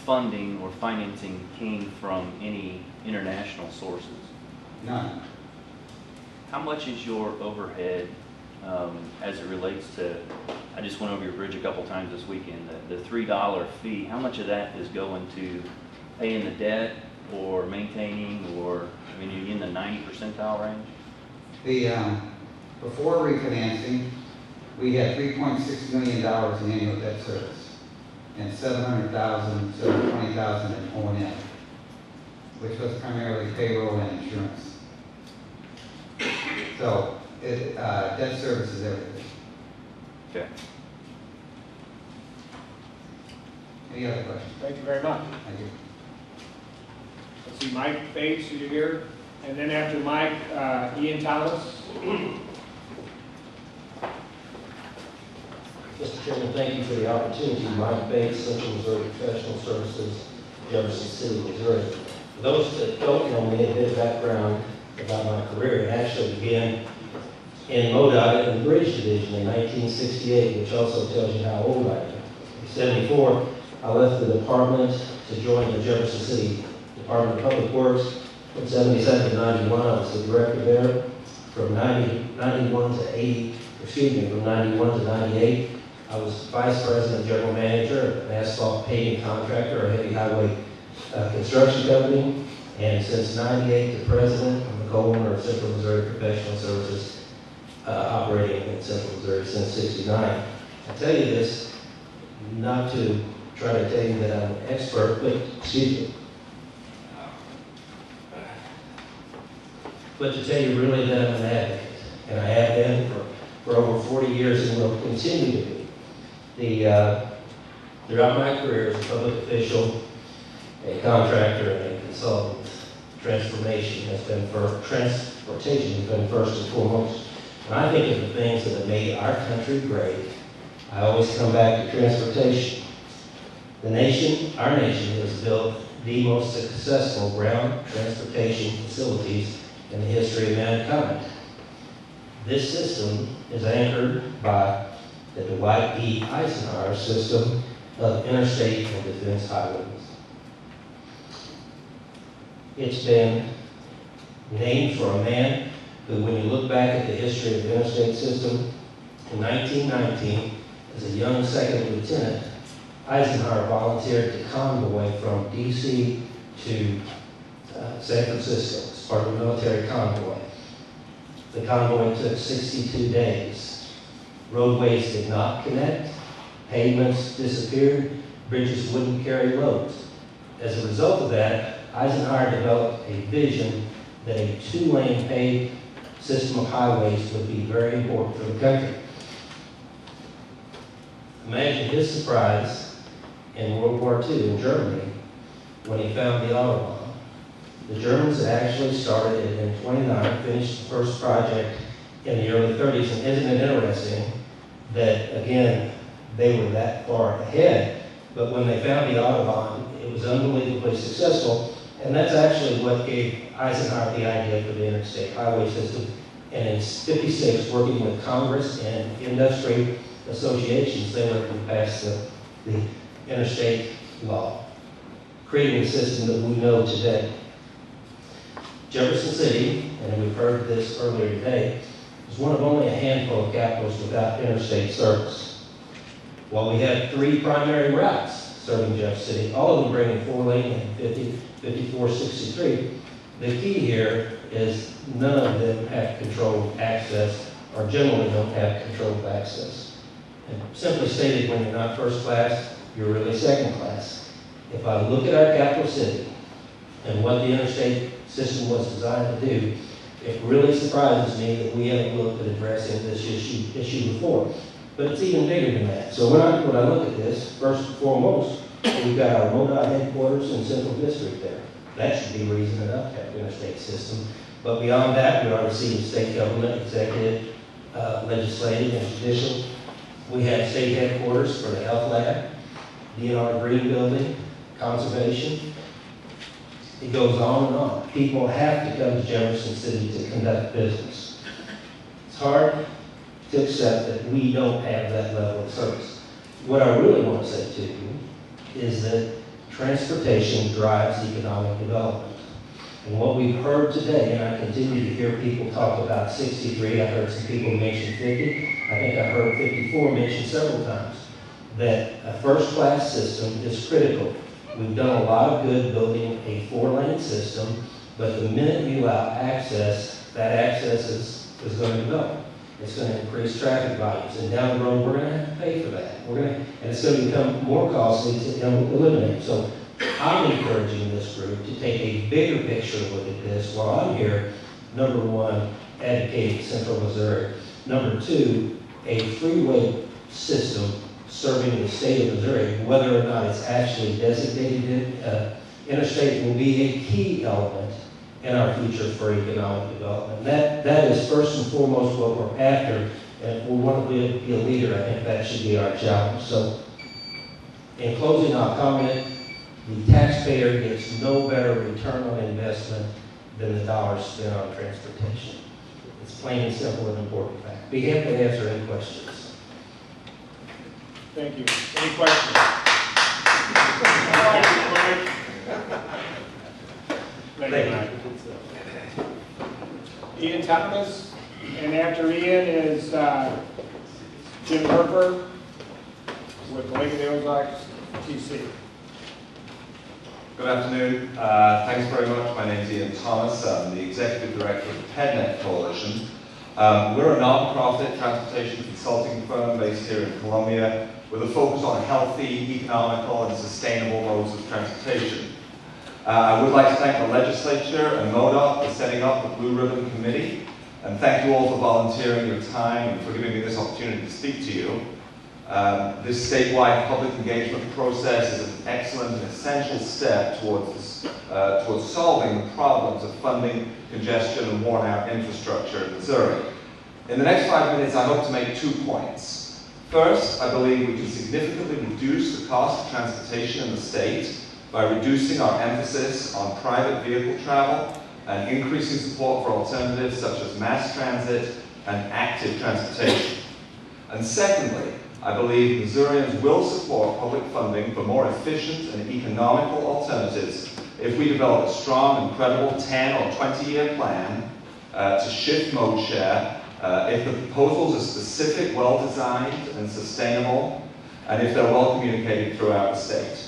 funding or financing came from any international sources? None. How much is your overhead as it relates to, I just went over your bridge a couple times this weekend, the $3 fee, how much of that is going to paying the debt or maintaining, or, are you in the 90 percentile range? Before refinancing, we had $3.6 million in annual debt service and $700,000, $720,000 in O&M, which was primarily payroll and insurance. So debt service is everything. Okay. Any other questions? Thank you very much. Thank you. Let's see, Mike Bates, you're here. And then after Mike, Ian Thomas. Mr. Chairman, thank you for the opportunity. Mike Bates, Central Missouri Professional Services, Jefferson City, Missouri. For those that don't know me, a bit of background about my career. It actually began in MoDOT in the Bridge Division in 1968, which also tells you how old I am. In 74, I left the department to join the Jefferson City Department of Public Works. From 77 to 91, I was the director there. From 91 to 80, from 91 to 98, I was vice president, general manager of an asphalt paving contractor, a heavy highway construction company. And since 98, the president, I'm the co-owner of Central Missouri Professional Services, operating in Central Missouri since 69. I tell you this not to try to tell you that I'm an expert, but but to tell you really that I'm an advocate, and I have been for over 40 years and will continue to be. Throughout my career as a public official, a contractor, and a consultant, transportation has been first and foremost. When I think of the things that have made our country great, I always come back to transportation. Our nation has built the most successful ground transportation facilities in the history of mankind. This system is anchored by the Dwight D. Eisenhower system of interstate and defense highways. It's been named for a man who, when you look back at the history of the interstate system, in 1919, as a young second lieutenant, Eisenhower volunteered to convoy from D.C. to San Francisco as part of a military convoy. The convoy took 62 days. Roadways did not connect, pavements disappeared, bridges wouldn't carry loads. As a result of that, Eisenhower developed a vision that a two-lane paved system of highways would be very important for the country. Imagine his surprise in World War II in Germany when he found the Autobahn. The Germans had actually started it in 29, finished the first project in the early 30s, and isn't it interesting that, again, they were that far ahead, but when they found the Autobahn, it was unbelievably successful, and that's actually what gave Eisenhower the idea for the interstate highway system. And in '56, working with Congress and industry associations, they were able to pass the interstate law, creating the system that we know today. Jefferson City, and we've heard this earlier today, is one of only a handful of capitals without interstate service. While we have 3 primary routes serving Jeff City, all of them bringing 4-lane and 50, 54, 63, the key here is none of them have controlled access, or generally don't have controlled access. And simply stated, when you're not first class, you're really second class. If I look at our capital city and what the interstate system was designed to do, it really surprises me that we haven't looked at addressing this issue before. But it's even bigger than that. So when I look at this, first and foremost, we've got our MoDOT headquarters in Central District there. That should be reason enough to have an interstate system. But beyond that, we oversee state government, executive, legislative, and judicial. We have state headquarters for the health lab, DNR Green Building, conservation. It goes on and on. People have to come to Jefferson City to conduct business. It's hard to accept that we don't have that level of service. What I really want to say to you is that transportation drives economic development. And what we've heard today, and I continue to hear people talk about 63, I heard some people mention 50, I think I heard 54 mentioned several times, that a first-class system is critical. We've done a lot of good building a 4-lane system, but the minute you allow access, that access is going to develop. It's going to increase traffic volumes, and down the road, we're going to have to pay for that. And it's going to become more costly to eliminate. So I'm encouraging this group to take a bigger picture look at this while I'm here. Number one, advocate Central Missouri. Number two, a freeway system serving the state of Missouri, whether or not it's actually designated interstate, will be a key element in our future for economic development. That is first and foremost what we're after, and if we want to be a leader, I think that should be our challenge. So, in closing, I'll comment, the taxpayer gets no better return on investment than the dollars spent on transportation. It's plain and simple and important fact. Be happy to answer any questions. Thank you. Any questions? Thank you, Mike. Ian Thomas, and after Ian is Jim Herper with the Lake of the Ozarks TC. Good afternoon. Thanks very much. My name is Ian Thomas. I'm the Executive Director of the PedNet Coalition. We're a non-profit transportation consulting firm based here in Columbia with a focus on healthy, economical, and sustainable modes of transportation. I would like to thank the legislature and MoDOT for setting up the Blue Ribbon Committee, and thank you all for volunteering your time and for giving me this opportunity to speak to you. This statewide public engagement process is an excellent and essential step towards solving the problems of funding congestion and worn-out infrastructure in Missouri. In the next 5 minutes, I hope to make 2 points. First, I believe we can significantly reduce the cost of transportation in the state by reducing our emphasis on private vehicle travel and increasing support for alternatives such as mass transit and active transportation. And secondly, I believe Missourians will support public funding for more efficient and economical alternatives if we develop a strong and credible 10 or 20-year plan to shift mode share, if the proposals are specific, well-designed, and sustainable, and if they're well communicated throughout the state.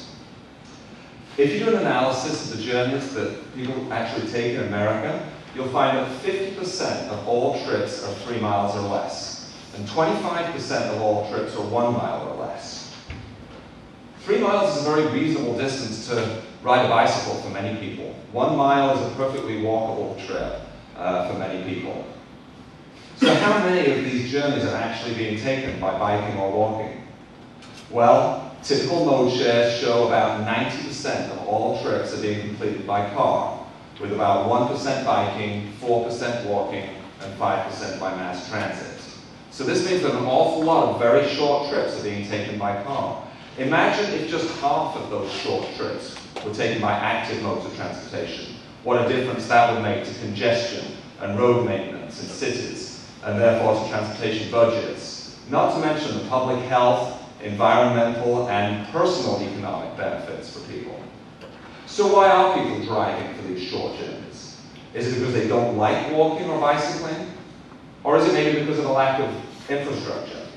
If you do an analysis of the journeys that people actually take in America, you'll find that 50% of all trips are 3 miles or less, and 25% of all trips are 1 mile or less. 3 miles is a very reasonable distance to ride a bicycle for many people. 1 mile is a perfectly walkable trip for many people. So how many of these journeys are actually being taken by biking or walking? Well, typical mode shares show about 90% of all trips are being completed by car, with about 1% biking, 4% walking, and 5% by mass transit. So this means that an awful lot of very short trips are being taken by car. Imagine if just half of those short trips were taken by active modes of transportation. What a difference that would make to congestion and road maintenance in cities, and therefore to transportation budgets. Not to mention the public health, environmental, and personal economic benefits for people. So why are people driving for these short journeys? Is it because they don't like walking or bicycling? Or is it maybe because of a lack of infrastructure?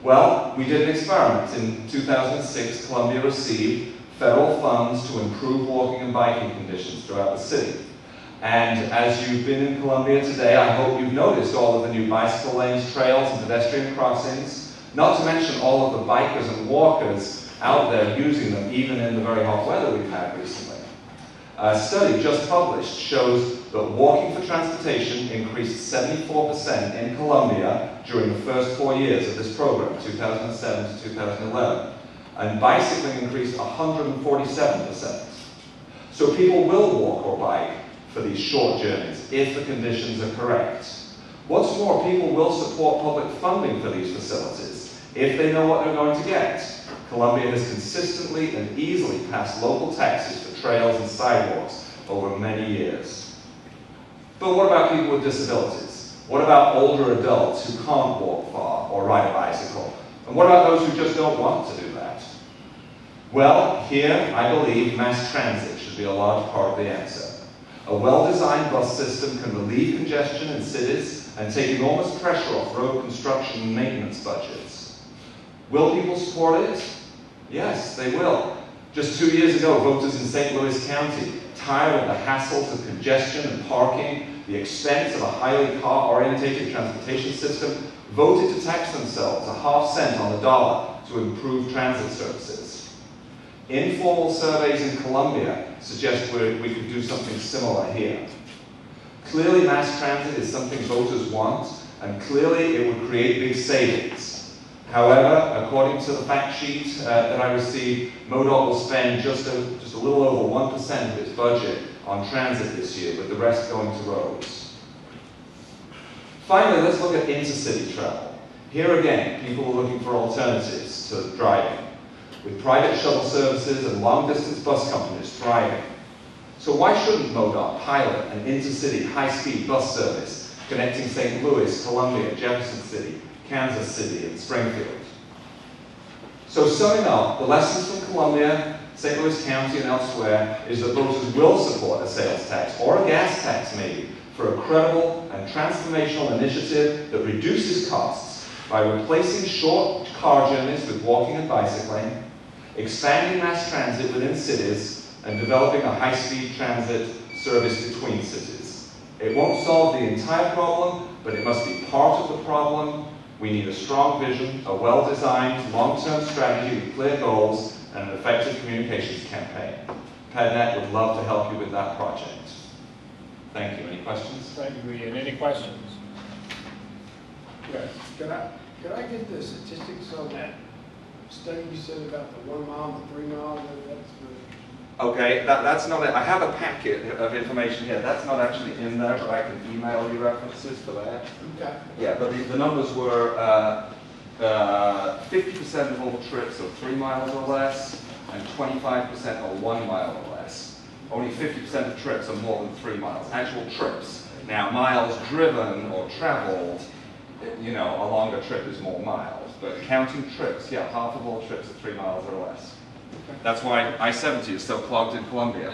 Well, we did an experiment. In 2006, Columbia received federal funds to improve walking and biking conditions throughout the city. And as you've been in Columbia today, I hope you've noticed all of the new bicycle lanes, trails, and pedestrian crossings, not to mention all of the bikers and walkers out there using them, even in the very hot weather we've had recently. A study just published shows that walking for transportation increased 74% in Columbia during the first 4 years of this program, 2007 to 2011. And bicycling increased 147%. So people will walk or bike for these short journeys if the conditions are correct. What's more, people will support public funding for these facilities if they know what they're going to get. Columbia has consistently and easily passed local taxes for trails and sidewalks over many years. But what about people with disabilities? What about older adults who can't walk far or ride a bicycle? And what about those who just don't want to do that? Well, here I believe mass transit should be a large part of the answer. A well-designed bus system can relieve congestion in cities and take enormous pressure off road construction and maintenance budgets. Will people support it? Yes, they will. Just 2 years ago, voters in St. Louis County tired of the hassles of congestion and parking, the expense of a highly car-orientated transportation system, voted to tax themselves a half-cent on the dollar to improve transit services. Informal surveys in Columbia suggest we could do something similar here. Clearly, mass transit is something voters want, and clearly it would create big savings. However, according to the fact sheet that I received, MoDOT will spend just a little over 1% of its budget on transit this year, with the rest going to roads. Finally, let's look at intercity travel. Here again, people are looking for alternatives to driving, with private shuttle services and long-distance bus companies thriving. So why shouldn't MoDOT pilot an intercity high-speed bus service connecting St. Louis, Columbia, Jefferson City, Kansas City, and Springfield? So summing up, the lessons from Columbia, St. Louis County, and elsewhere is that voters will support a sales tax, or a gas tax maybe, for a credible and transformational initiative that reduces costs by replacing short car journeys with walking and bicycling, expanding mass transit within cities, and developing a high-speed transit service between cities. It won't solve the entire problem, but it must be part of the problem. We need a strong vision, a well-designed, long-term strategy with clear goals, and an effective communications campaign. PedNet would love to help you with that project. Thank you. Any questions? Thank you, Ian. Any questions? Yes. Could I get the statistics on that study you said about the 1 mile, the 3 mile? Okay, that's not it. I have a packet of information here. That's not actually in there, but I can email you references for that. Okay. Yeah, but the numbers were 50% of all trips are 3 miles or less, and 25% are 1 mile or less. Only 50% of trips are more than 3 miles. Actual trips. Now, miles driven or traveled, you know, a longer trip is more miles. But counting trips, yeah, half of all trips are 3 miles or less. That's why I-70 is so clogged in Columbia.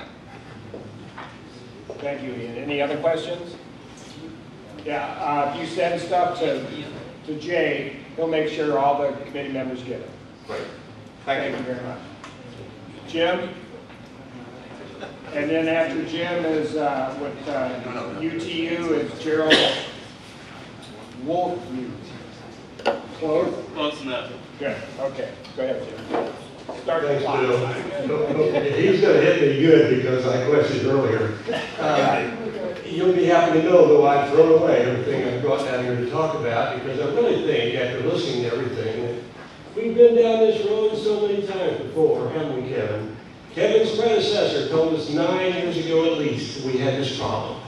Thank you, Ian. Any other questions? Yeah, if you send stuff to Jay, he'll make sure all the committee members get it. Great. Thank you very much. Jim? And then after Jim is with UTU is Gerald Wolf. Close? Close enough. Good. Okay. Go ahead, Jim. Start the Thanks, clock. Bill. He's going to hit me good because I questioned earlier. You'll be happy to know, though, I've thrown away everything I've brought down here to talk about, because I really think, after listening to everything, that we've been down this road so many times before, haven't we, Kevin? Kevin's predecessor told us 9 years ago at least that we had this problem.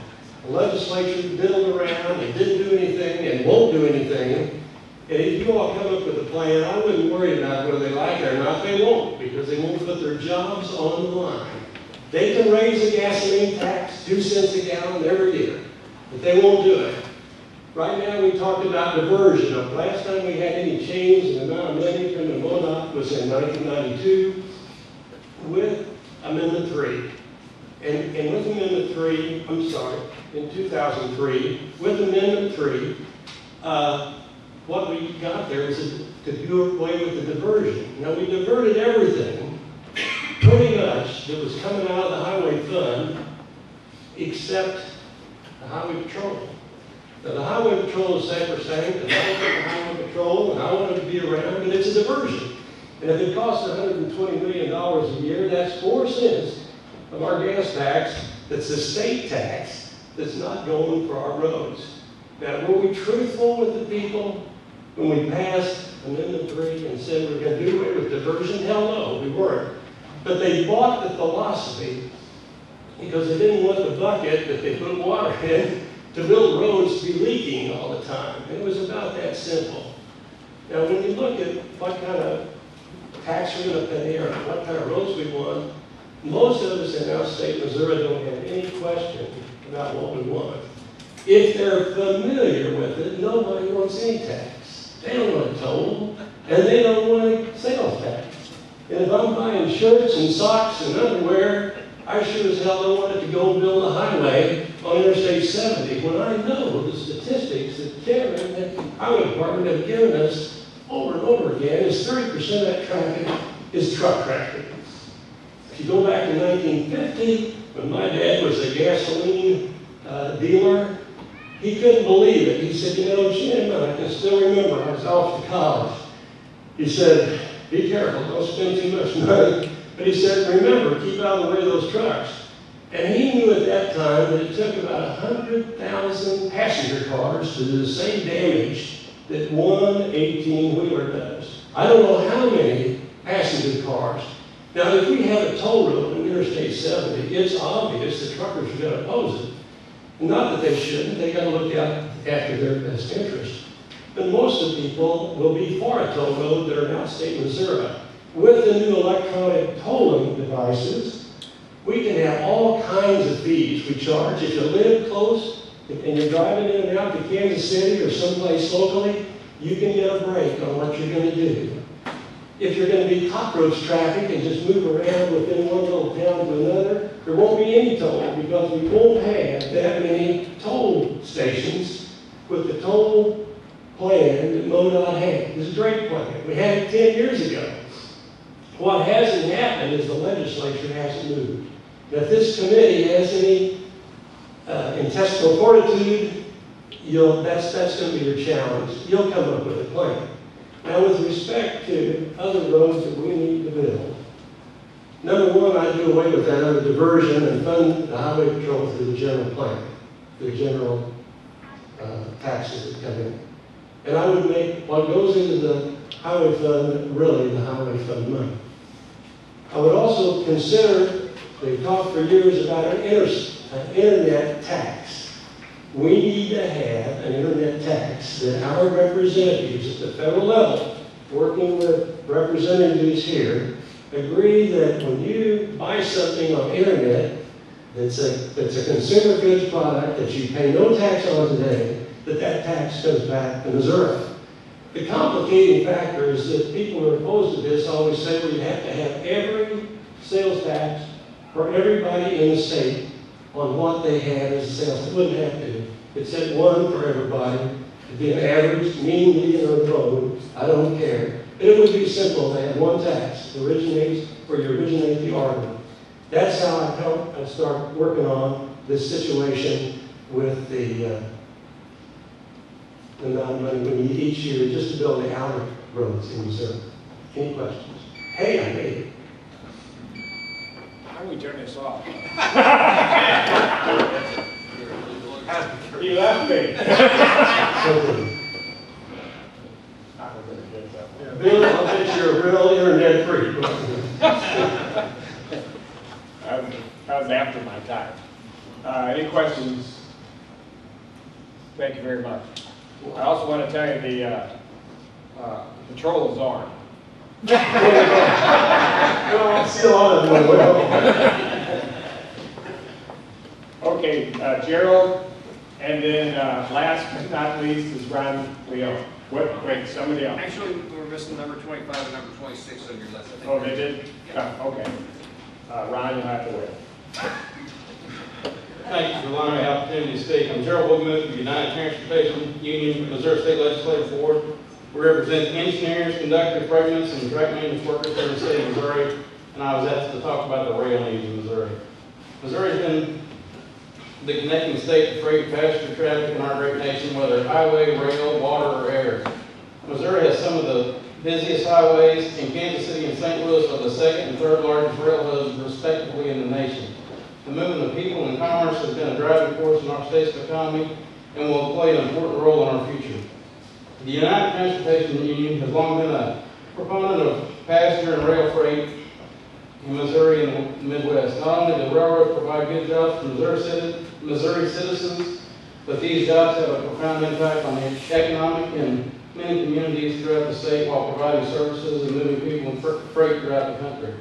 The legislature billed around and didn't do anything and won't do anything. And if you all come up with a plan, I wouldn't worry about whether they like it or not. They won't, because they won't put their jobs on the line. They can raise the gasoline tax 2 cents a gallon every year, but they won't do it. Right now, we talked about diversion. The last time we had any change in the amount of money from the MoDOT was in 1992 with Amendment 3. And with Amendment 3, in 2003, with Amendment 3, what we got there is to do away with the diversion. Now, we diverted everything, pretty much, that was coming out of the highway fund, except the highway patrol. Now, the highway patrol is sacrosanct, and I want the highway patrol, and I want it to be around, but it's a diversion. And if it costs $120 million a year, that's 4 cents of our gas tax, that's a state tax, that's not going for our roads. Now, were we truthful with the people when we passed Amendment 3 and said we're going to do away with diversion? Hell no, we weren't. But they bought the philosophy because they didn't want the bucket that they put water in to build roads to be leaking all the time. It was about that simple. Now, when you look at what kind of tax we're going to pay or what kind of roads we want, most of us in our state, Missouri, don't have any question about what we want. If they're familiar with it, nobody wants any tax. They don't want a toll, and they don't want a sales tax. And if I'm buying shirts and socks and underwear, I sure as hell don't want it to go and build a highway on Interstate 70 when I know the statistics that Kevin and the Highway Department have given us over and over again is 30% of that traffic is truck traffic. If you go back to 1950, When my dad was a gasoline dealer, he couldn't believe it. He said, you know, Jim, and I can still remember, I was off to college. He said, be careful, don't spend too much money. But he said, remember, keep out of the way of those trucks. And he knew at that time that it took about 100,000 passenger cars to do the same damage that one 18-wheeler does. I don't know how many passenger cars. Now, if we have a toll road on Interstate 70, it's obvious the truckers are going to oppose it. Not that they shouldn't, they got to look out after their best interest. But most of the people will be for a toll road that are not state Missouri. With the new electronic tolling devices, we can have all kinds of fees we charge. If you live close and you're driving in and out to Kansas City or someplace locally, you can get a break on what you're going to do. If you're going to be cockroach traffic and just move around within one little town to another, there won't be any toll because we won't have that many toll stations with the toll plan that MoDOT had. This is a great plan. We had it 10 years ago. What hasn't happened is the legislature hasn't moved. Now, if this committee has any intestinal fortitude, that's going to be your challenge. You'll come up with a plan. Now, with respect to other roads that we need to build, number one, I do away with that under diversion and fund the highway patrol through the general plan, the general taxes that come in. And I would make what goes into the highway fund really the highway fund money. I would also consider, they've talked for years about an internet tax. We need to have an internet tax that our representatives at the federal level, working with representatives here, agree that when you buy something on internet that's a consumer goods product that you pay no tax on today, that tax goes back to Missouri. The complicating factor is that people who are opposed to this always say, well, you have to have every sales tax for everybody in the state on what they have as a sales tax. It wouldn't have to. It's at one for everybody. It'd be an average, mean, median, or low. I don't care. But it would be simple to have one tax that originates where you originate the order. That's how I start working on this situation with the amount of money we need each year just to build the outer roads in Missouri. Any questions? Hey, I made it. How do we turn this off? You left me. Bill, I'll bet you're a real internet freak. That was after my time. Any questions? Thank you very much. I also want to tell you the patrol is on. I'm still on it. Okay, Gerald, and then last but not least is Ron Leon. Wait, somebody else. Actually, we're missing number 25 and number 26 on your list. I think. Oh, they did? Yeah. Okay. Ron, you'll have to wait. Thank you for allowing me the opportunity to speak. I'm Gerald Woodman, the United Transportation Union, Missouri State Legislative Board. We represent engineers, conductors, brakemen, and track maintenance workers here in the state of Missouri, and I was asked to talk about the rail needs in Missouri. Missouri has been the connecting state to freight and passenger traffic in our great nation, whether highway, rail, water, or air. Missouri has some of the busiest highways, and Kansas City and St. Louis are the second and third largest rail hubs, respectively, in the nation. The movement of people and commerce has been a driving force in our state's economy and will play an important role in our future. The United Transportation Union has long been a proponent of passenger and rail freight in Missouri and the Midwest. Not only do railroads provide good jobs for Missouri citizens, but these jobs have a profound impact on the economic and many communities throughout the state while providing services and moving people and freight throughout the country.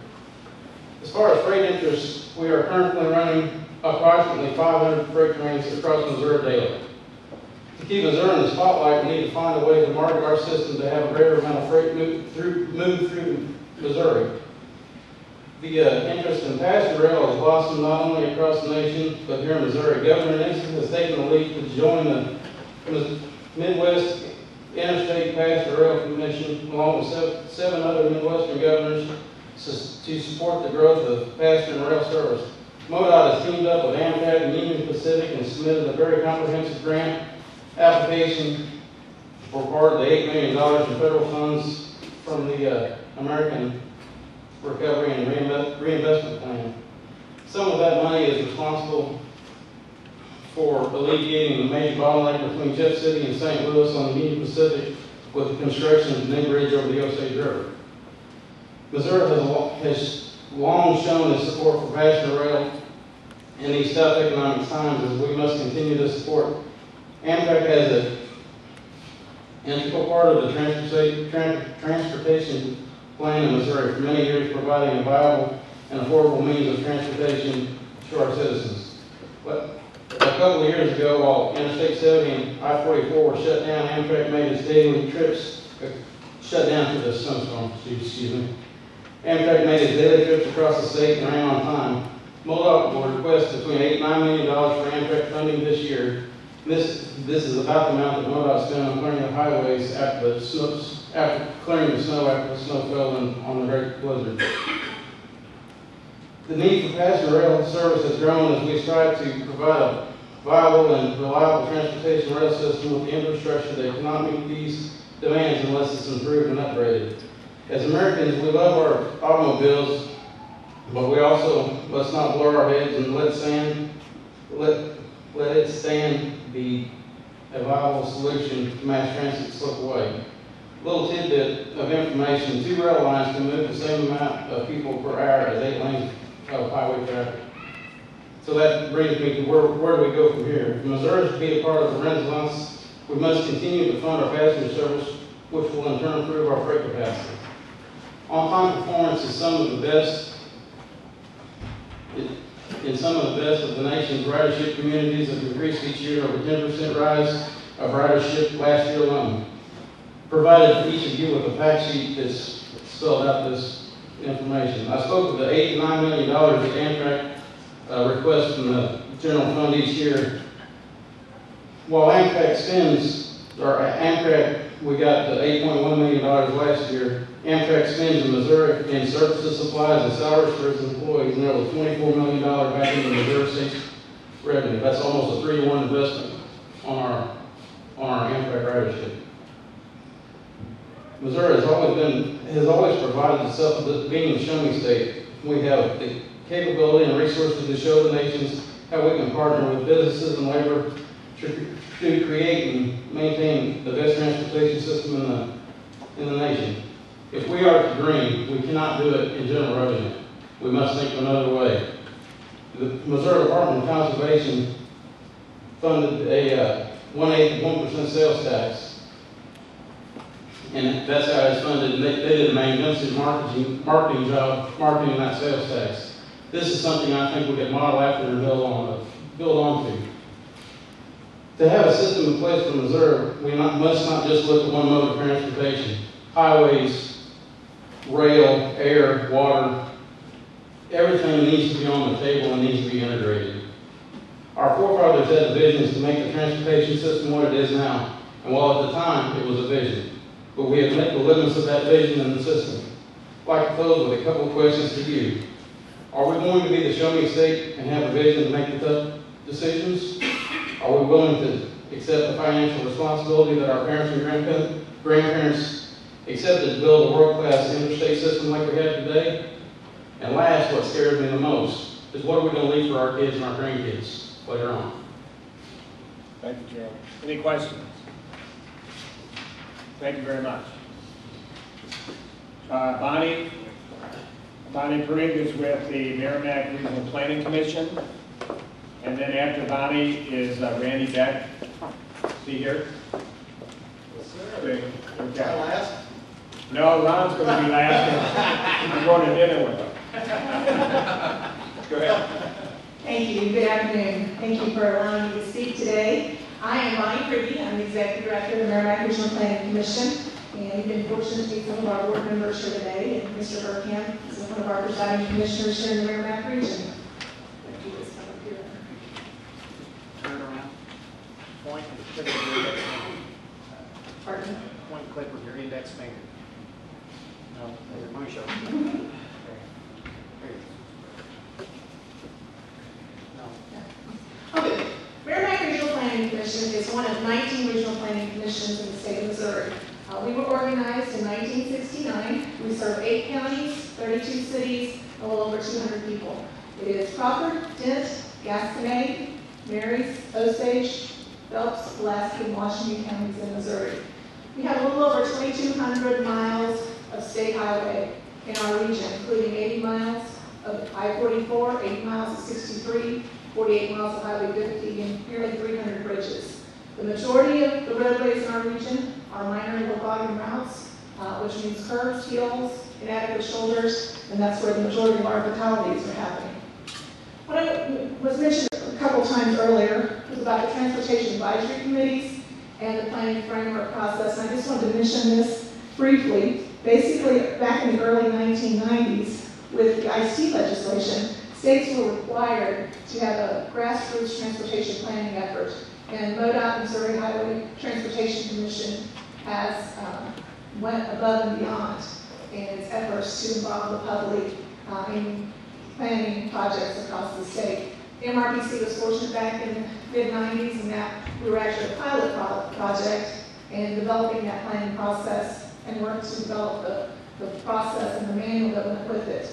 As far as freight interests, we are currently running approximately 500 freight trains across Missouri daily. To keep Missouri in the spotlight, we need to find a way to market our system to have a greater amount of freight move through Missouri. The interest in passenger rail has blossomed not only across the nation, but here in Missouri. Governor Nixon has taken the lead to join the Midwest Interstate Passenger Rail Commission, along with seven other Midwestern governors, to support the growth of passenger and rail service. MoDOT has teamed up with Amtrak and Union Pacific and submitted a very comprehensive grant application for part of the $8 million in federal funds from the American Recovery and Reinvestment Plan. Some of that money is responsible for alleviating the major bottleneck between Jeff City and St. Louis on the Union Pacific with the construction of the new bridge over the Osage River. Missouri has long shown its support for passenger rail in these tough economic times, as we must continue to support. Amtrak has an integral part of the transportation plan in Missouri for many years, providing a viable and affordable means of transportation to our citizens. But a couple of years ago, while Interstate 70 and I-44 were shut down, Amtrak made its daily trips, shut down for the snowstorm, excuse me. Amtrak made its daily trips across the state and ran on time. MoDOT will request between $8 and $9 million for Amtrak funding this year. This is about the amount that MoDOT spent on clearing the highways after clearing the snow after the snow fell on the great blizzard. The need for passenger rail service has grown as we strive to provide a viable and reliable transportation rail system with the infrastructure that cannot meet these demands unless it's improved and upgraded. As Americans, we love our automobiles, but we also must not blow our heads and let it stand be a viable solution to mass transit slip away. Little tidbit of information: 2 rail lines can move the same amount of people per hour as 8 lanes of highway traffic. So that brings me to where do we go from here? If Missouri is to be a part of the Renaissance, we must continue to fund our passenger service, which will in turn improve our freight capacity. On-time performance is some of the best in some of the best of the nation's ridership communities have increased each year, over 10% rise of ridership last year alone. Provided each of you with a fact sheet that's spelled out this information. I spoke of the $8 to $9 million that Amtrak requests from the general fund each year. While we got the $8.1 million last year. Amtrak spends in Missouri in services, supplies, and salaries for its employees nearly $24 million back into Missouri State's revenue. That's almost a 3-to-1 investment on our Amtrak ridership. Missouri has always provided itself with being a show-me state. We have the capability and resources to show the nations how we can partner with businesses and labor to create and maintain the best transportation system in the nation. If we are to dream, we cannot do it in general revenue. We must think another way. The Missouri Department of Conservation funded a 1% sales tax, and that's how it's funded. They did a magnificent marketing job marketing that sales tax. This is something I think we could model after and build on to. To have a system in place for Missouri, we must not just look at one mode of transportation. Highways, rail, air, water, everything needs to be on the table and needs to be integrated. Our forefathers had visions to make the transportation system what it is now, and while at the time it was a vision, but we have met the limits of that vision in the system. I'd like to close with a couple of questions to you. Are we going to be the show-me state and have a vision to make the tough decisions? Are we willing to accept the financial responsibility that our parents and grandparents accepted to build a world-class interstate system like we have today? And last, what scares me the most is what are we going to leave for our kids and our grandkids later on? Thank you, Gerald. Any questions? Thank you very much. Bonnie Parig is with the Merrimack Regional Planning Commission. And then after Bonnie is Randy Beck. See here? Okay. Last? No, Ron's going to be last. I'm going to dinner with him. Go ahead. Thank you. Good afternoon. Thank you for allowing me to speak today. I am Bonnie Parig. I'm the Executive Director of the Merrimack Regional Planning Commission. And we've been fortunate to meet some of our board members here today. And Mr. Burkham is one of our presiding commissioners here in the Merrimack region. Turn it around. Point and click with your index finger. Pardon? Point and click with your index finger. No, let me show you. There you go. is one of 19 regional planning commissions in the state of Missouri. We were organized in 1969. We serve 8 counties, 32 cities, a little over 200 people. It is Crawford, Dent, Gasconade, Marys, Osage, Phelps, Pulaski, and Washington counties in Missouri. We have a little over 2,200 miles of state highway in our region, including 80 miles of I-44, 80 miles of 63, 48 miles of Highway 50, and nearly 300 bridges. The majority of the roadways in our region are minor and low volume routes, which means curves, hills, inadequate shoulders, and that's where the majority of our fatalities are happening. What was mentioned a couple times earlier was about the transportation advisory committees and the planning framework process, and I just wanted to mention this briefly. Basically, back in the early 1990s, with the IC legislation, states were required to have a grassroots transportation planning effort, and MoDOT, Missouri Highway Transportation Commission, has went above and beyond in its efforts to involve the public in planning projects across the state. MRPC was fortunate back in the mid-90s, and now we were actually a pilot project in developing that planning process and worked to develop the process and the manual that went with it.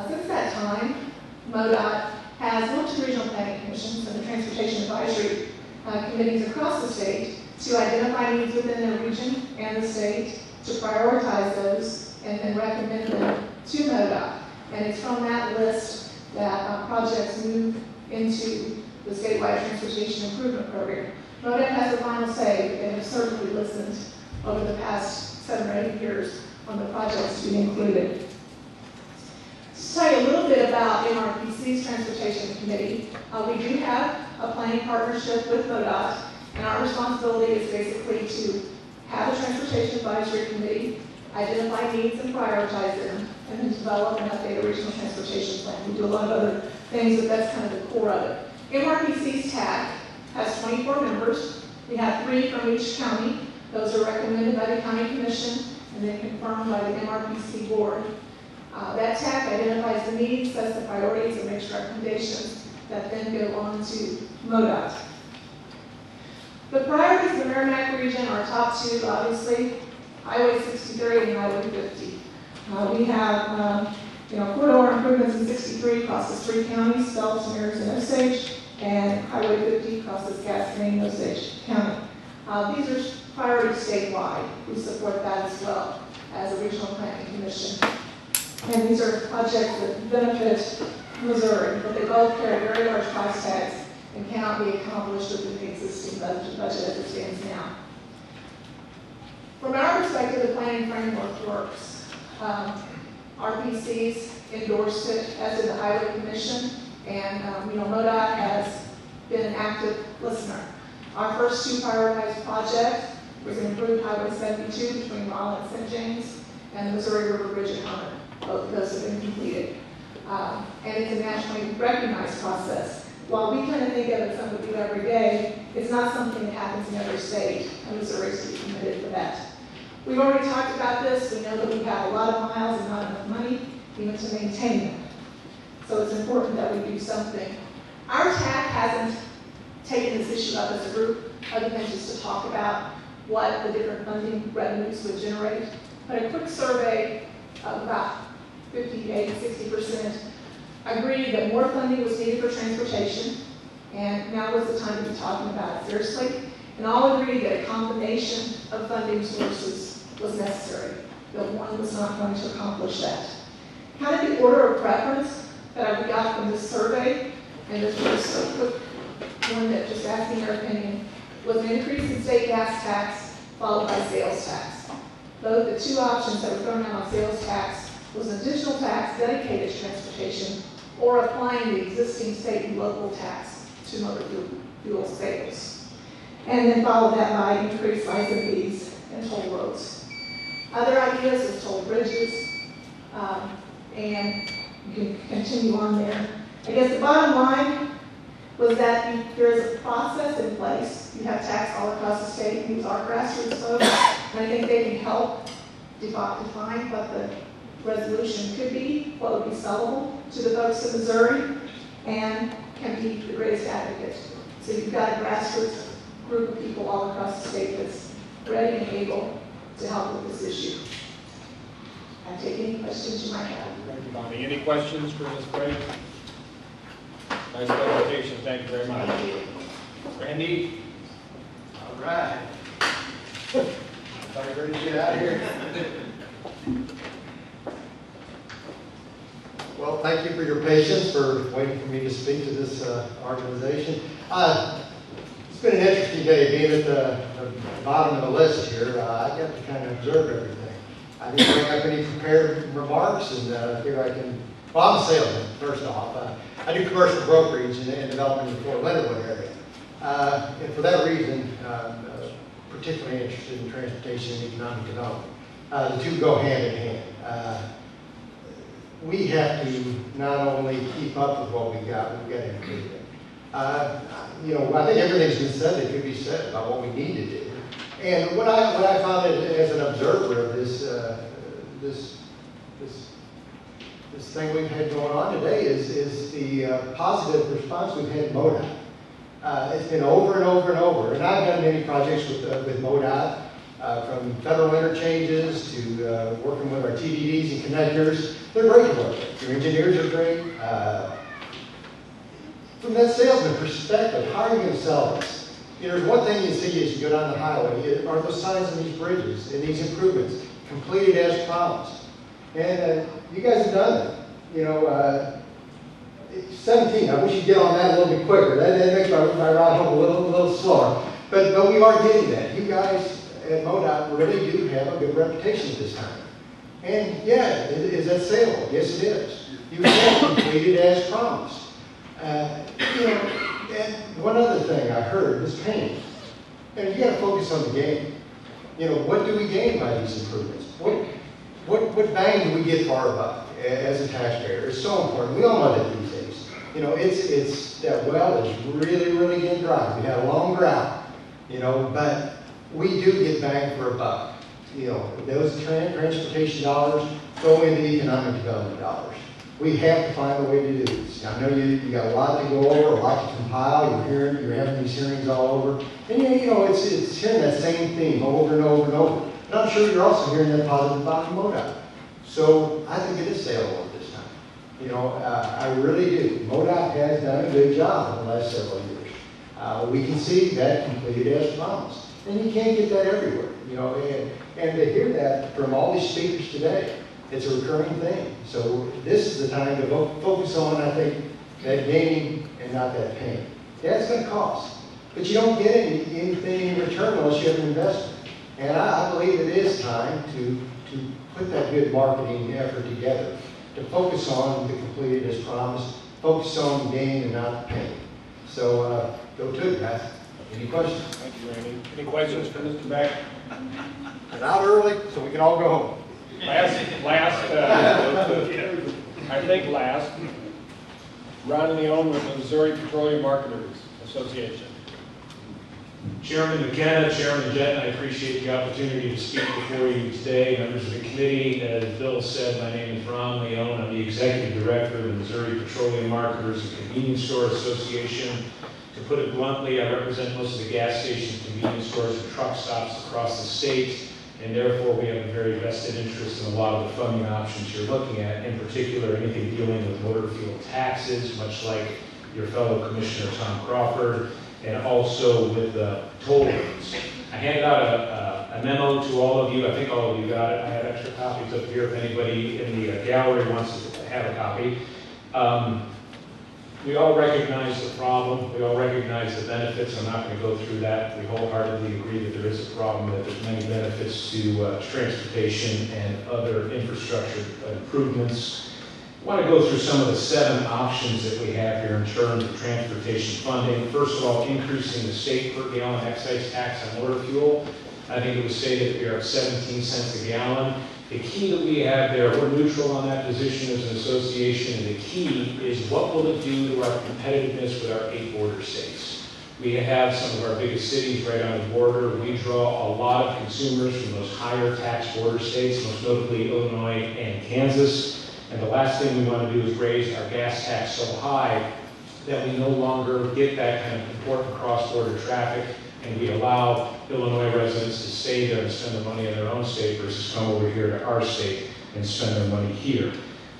Since that time, MoDOT has looked to regional planning commissions and the transportation advisory committees across the state to identify needs within their region and the state, to prioritize those, and then recommend them to MoDOT. And it's from that list that projects move into the statewide transportation improvement program. MoDOT has the final say, and has certainly listened over the past 7 or 8 years on the projects to be included. To tell you a little bit about MRPC's Transportation Committee, we do have a planning partnership with MoDOT, and our responsibility is basically to have a Transportation Advisory Committee, identify needs and prioritize them, and then develop and update a regional transportation plan. We do a lot of other things, but that's kind of the core of it. MRPC's TAC has 24 members. We have 3 from each county. Those are recommended by the county commission and then confirmed by the MRPC board. That TAC identifies the needs, sets the priorities, and makes recommendations that then go on to MoDOT. The priorities of the Merrimack region are top 2, obviously, Highway 63 and Highway 50. We have corridor improvements in 63 crosses 3 counties, Phelps, Marys, and Osage, and Highway 50 crosses Gasconade and Osage County. These are priorities statewide. We support that as well as a regional planning commission. And these are projects that benefit Missouri, but they both carry very large price tags and cannot be accomplished within the existing budget as it stands now. From our perspective, the planning framework works. RPC's endorsed it, as did the Highway Commission, and MoDOT has been an active listener. Our first 2 prioritized projects was an improved Highway 72 between Raleigh and St. James and the Missouri River Bridge at Hunter. Both of those have been completed. And it's a nationally recognized process. While we kind of think of it something we do every day, it's not something that happens in every state, and Missouri is to be committed for that. We've already talked about this. We know that we have a lot of miles and not enough money even to maintain them. So it's important that we do something. Our TAC hasn't taken this issue up as a group, other than just to talk about what the different funding revenues would generate. But a quick survey of about 50, 80, 60% agreed that more funding was needed for transportation, and now was the time to be talking about it seriously. And all agreed that a combination of funding sources was necessary. Bill 1 was not going to accomplish that. Kind of the order of preference that we got from this survey, and this was a quick one that just asking their opinion, was an increase in state gas tax followed by sales tax. Both the 2 options that were thrown out on sales tax was an additional tax dedicated to transportation or applying the existing state and local tax to motor fuel sales. And then followed that by increased license fees and toll roads. Other ideas was toll bridges, and you can continue on there. I guess the bottom line was that there is a process in place. You have tax all across the state. These are grassroots folks, and I think they can help define what the resolution could be, what would be sellable to the folks of Missouri, and can be the greatest advocate. So you've got a grassroots group of people all across the state that's ready and able to help with this issue. I take any questions you might have. Thank you, Bonnie. Any questions for Ms. Craig? Nice presentation. Thank you very much. Randy? All right. Everybody ready to get out of here? Well, thank you for your patience, for waiting for me to speak to this organization. It's been an interesting day being at the bottom of the list here. I got to kind of observe everything. I didn't bring up any prepared remarks, and here I can. Well, I'm a salesman, first off. I do commercial brokerage and development in the Fort Leonard Wood area. And for that reason, particularly interested in transportation and economic development. The two go hand in hand. We have to not only keep up with what we got, we've got to improve it. You know, I think everything's been said that could be said about what we need to do. And what I found as an observer of this thing we've had going on today is the positive response we've had in MoDOT. It's been over and over and over. And I've done many projects with MoDOT, from federal interchanges to working with our TDDs and connectors. They're great to work with. Your engineers are great. From that salesman perspective, how are you going to sell this? You know, there's one thing you see as you go down the highway, are those signs on these bridges and these improvements completed as promised. And you guys have done it. You know, 17, I wish you'd get on that a little bit quicker. That makes my ride home a little slower. But we are getting that. You guys at MoDOT really do have a good reputation at this time. And yeah, is that saleable? Yes, it is. You have completed as promised. You know, and one other thing I heard was pain. And you got to focus on the gain. You know, what do we gain by these improvements? What bang do we get for our buck as a taxpayer? It's so important. We all know that these days. You know, it's that well is really getting dry. We had a long drought. You know, but we do get bang for a buck. You know, those transportation dollars go into economic development dollars. We have to find a way to do this. I know you got a lot to go over, a lot to compile. You're having these hearings all over, and you know it's hearing that same theme over and over and over. And I'm sure you're also hearing that positive about MoDOT. So I think it is saleable at this time. You know, I really do. MoDOT has done a good job in the last several years. We can see that completed as promised, and you can't get that everywhere. You know, and to hear that from all these speakers today. It's a recurring thing. So this is the time to focus on, I think, that gain and not that pain. Yeah, it's going to cost. But you don't get anything in return unless you have an investment. And I believe it is time to put that good marketing effort together, to focus on the completed as promised, focus on gain and not pain. So go to it, guys. Any questions? Thank you, Randy. Any questions for Mr. Beck? It's out early, so we can all go home. I think last, Ron Leone with the Missouri Petroleum Marketers Association. Chairman McKenna, Chairman Jetton, I appreciate the opportunity to speak before you today. Members of the committee, as Bill said, my name is Ron Leone. I'm the Executive Director of the Missouri Petroleum Marketers and Convenience Store Association. To put it bluntly, I represent most of the gas stations, convenience stores, and truck stops across the state. And therefore, we have a very vested interest in a lot of the funding options you're looking at, in particular, anything dealing with motor fuel taxes, much like your fellow Commissioner Tom Crawford, and also with toll roads. I handed out a memo to all of you. I think all of you got it. I have extra copies up here if anybody in the gallery wants to have a copy. We all recognize the problem. We all recognize the benefits. I'm not going to go through that. We wholeheartedly agree that there is a problem, that there's many benefits to transportation and other infrastructure improvements. I want to go through some of the 7 options that we have here in terms of transportation funding. First of all, increasing the state per gallon excise tax on motor fuel. I think it was stated that we are at 17 cents a gallon. The key that we have there, we're neutral on that position as an association, and the key is what will it do to our competitiveness with our 8 border states. We have some of our biggest cities right on the border. We draw a lot of consumers from those higher tax border states, most notably Illinois and Kansas. And the last thing we want to do is raise our gas tax so high that we no longer get that kind of important cross-border traffic and we allow Illinois residents to stay there and spend their money in their own state versus come over here to our state and spend their money here.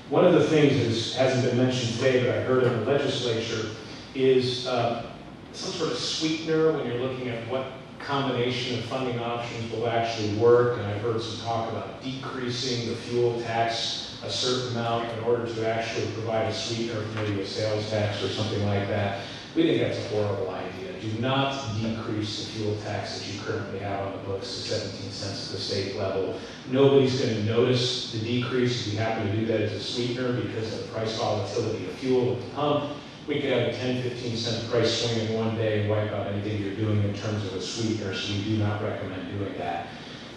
One of the things that hasn't been mentioned today, but I heard in the legislature, is some sort of sweetener when you're looking at what combination of funding options will actually work. And I've heard some talk about decreasing the fuel tax a certain amount in order to actually provide a sweetener, maybe a sales tax or something like that. We think that's a horrible idea. Do not decrease the fuel tax that you currently have on the books to 17 cents at the state level. Nobody's going to notice the decrease if you happen to do that as a sweetener because of the price volatility of fuel at the pump. We could have a 10, 15 cent price swing in one day and wipe out anything you're doing in terms of a sweetener, so we do not recommend doing that.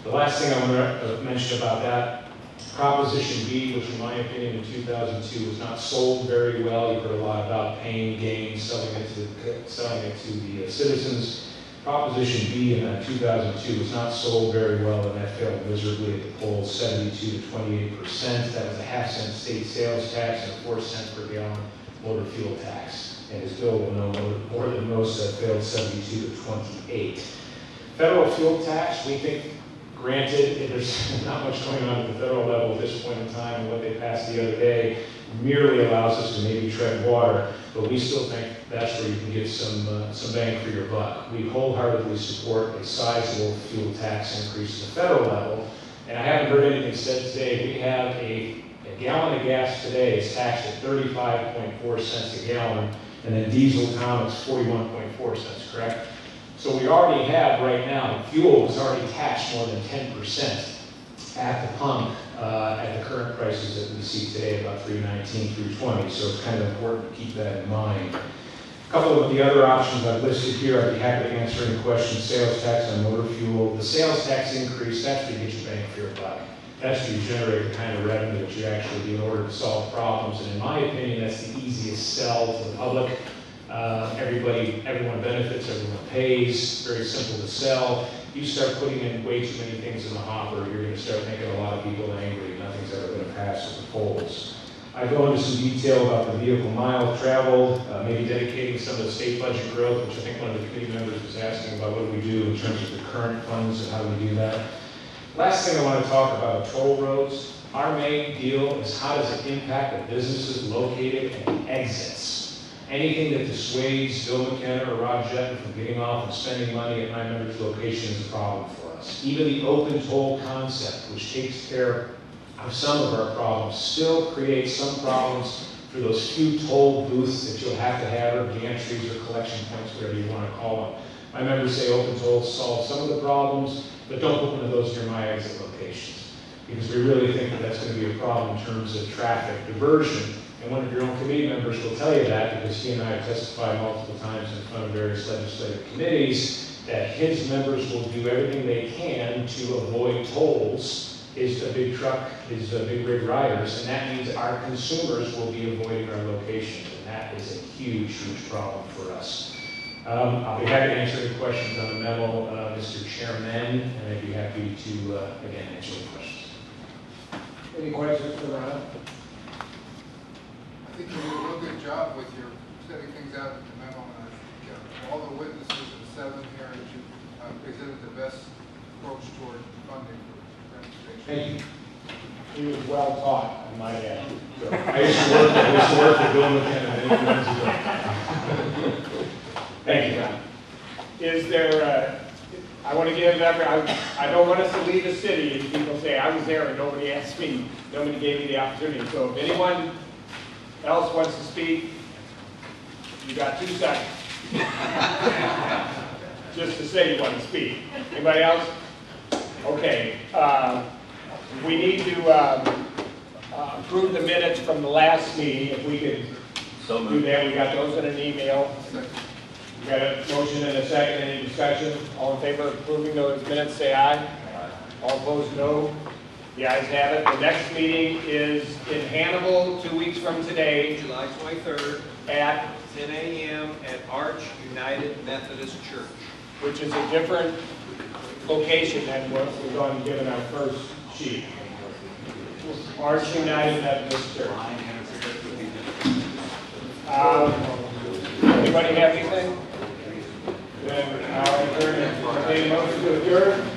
The last thing I want to mention about that, Proposition B, which in my opinion in 2002 was not sold very well. You've heard a lot about paying gains, selling it to the citizens. Proposition B in 2002 was not sold very well, and that failed miserably at the polls, 72 to 28%. That was a half-cent state sales tax and a 4-cent per gallon motor fuel tax. And as Bill will know, more than most that failed 72 to 28. Federal fuel tax, we think, granted, there's not much going on at the federal level at this point in time, and what they passed the other day merely allows us to maybe tread water, but we still think that's where you can get some bang for your buck. We wholeheartedly support a sizable fuel tax increase at the federal level, and I haven't heard anything said today. We have a gallon of gas today is taxed at 35.4 cents a gallon, and then diesel, Tom, it's 41.4 cents, correct? So we already have right now, fuel is already taxed more than 10% at the pump at the current prices that we see today, about $3.19, $3.20. So it's kind of important to keep that in mind. A couple of the other options I've listed here, I'd be happy to answer any questions. Sales tax on motor fuel. The sales tax increase, that's to get your bang for your buck. That's to generate the kind of revenue that you actually do in order to solve problems. And in my opinion, that's the easiest sell to the public. Everyone benefits, everyone pays, very simple to sell. You start putting in way too many things in the hopper, you're going to start making a lot of people angry. Nothing's ever going to pass at the polls. I go into some detail about the vehicle miles traveled, maybe dedicating some of the state budget growth, which I think one of the committee members was asking about what do we do in terms of the current funds and how do we do that. Last thing I want to talk about are toll roads. Our main deal is how does it impact the businesses located at the exits. Anything that dissuades Bill McKenna or Rod Jetton from getting off and spending money at my members' location is a problem for us. Even the open toll concept, which takes care of some of our problems, still creates some problems for those few toll booths that you'll have to have, or gantries or collection points, whatever you want to call them. My members say open tolls solve some of the problems, but don't put one of those near my exit locations, because we really think that that's going to be a problem in terms of traffic diversion. And one of your own committee members will tell you that, because he and I have testified multiple times in front of various legislative committees that his members will do everything they can to avoid tolls. Is a big truck, is a big rig riders, and that means our consumers will be avoiding our locations, and that is a huge, huge problem for us. I'll be happy to answer any questions on the memo, Mr. Chairman, and I'd be happy to, again, answer any questions. Any questions for Ron? I think you did a real good job with your setting things out in the memo, and I think all the witnesses of the 7 hearings you presented the best approach toward funding for transportation. Thank you. He was well taught, I might add. So, I used to work for Bill McKenna many years ago. Thank you, Ron. Is there, I want to give I don't want us to leave the city and people say, I was there and nobody asked me, nobody gave me the opportunity. So if anyone else wants to speak, you got 2 seconds. Just to say you want to speak. Anybody else? Okay. We need to approve the minutes from the last meeting. If we could do that, we got those in an email. We got a motion and a second. Any discussion? All in favor of approving those minutes, say aye. Aye. All opposed, no. The ayes have it. The next meeting is in Hannibal 2 weeks from today. July 23rd at 10 a.m. at Arch United Methodist Church. Which is a different location than what was on given our first sheet. Arch United Methodist Church. Anybody have anything? been, entertain a motion to adjourn.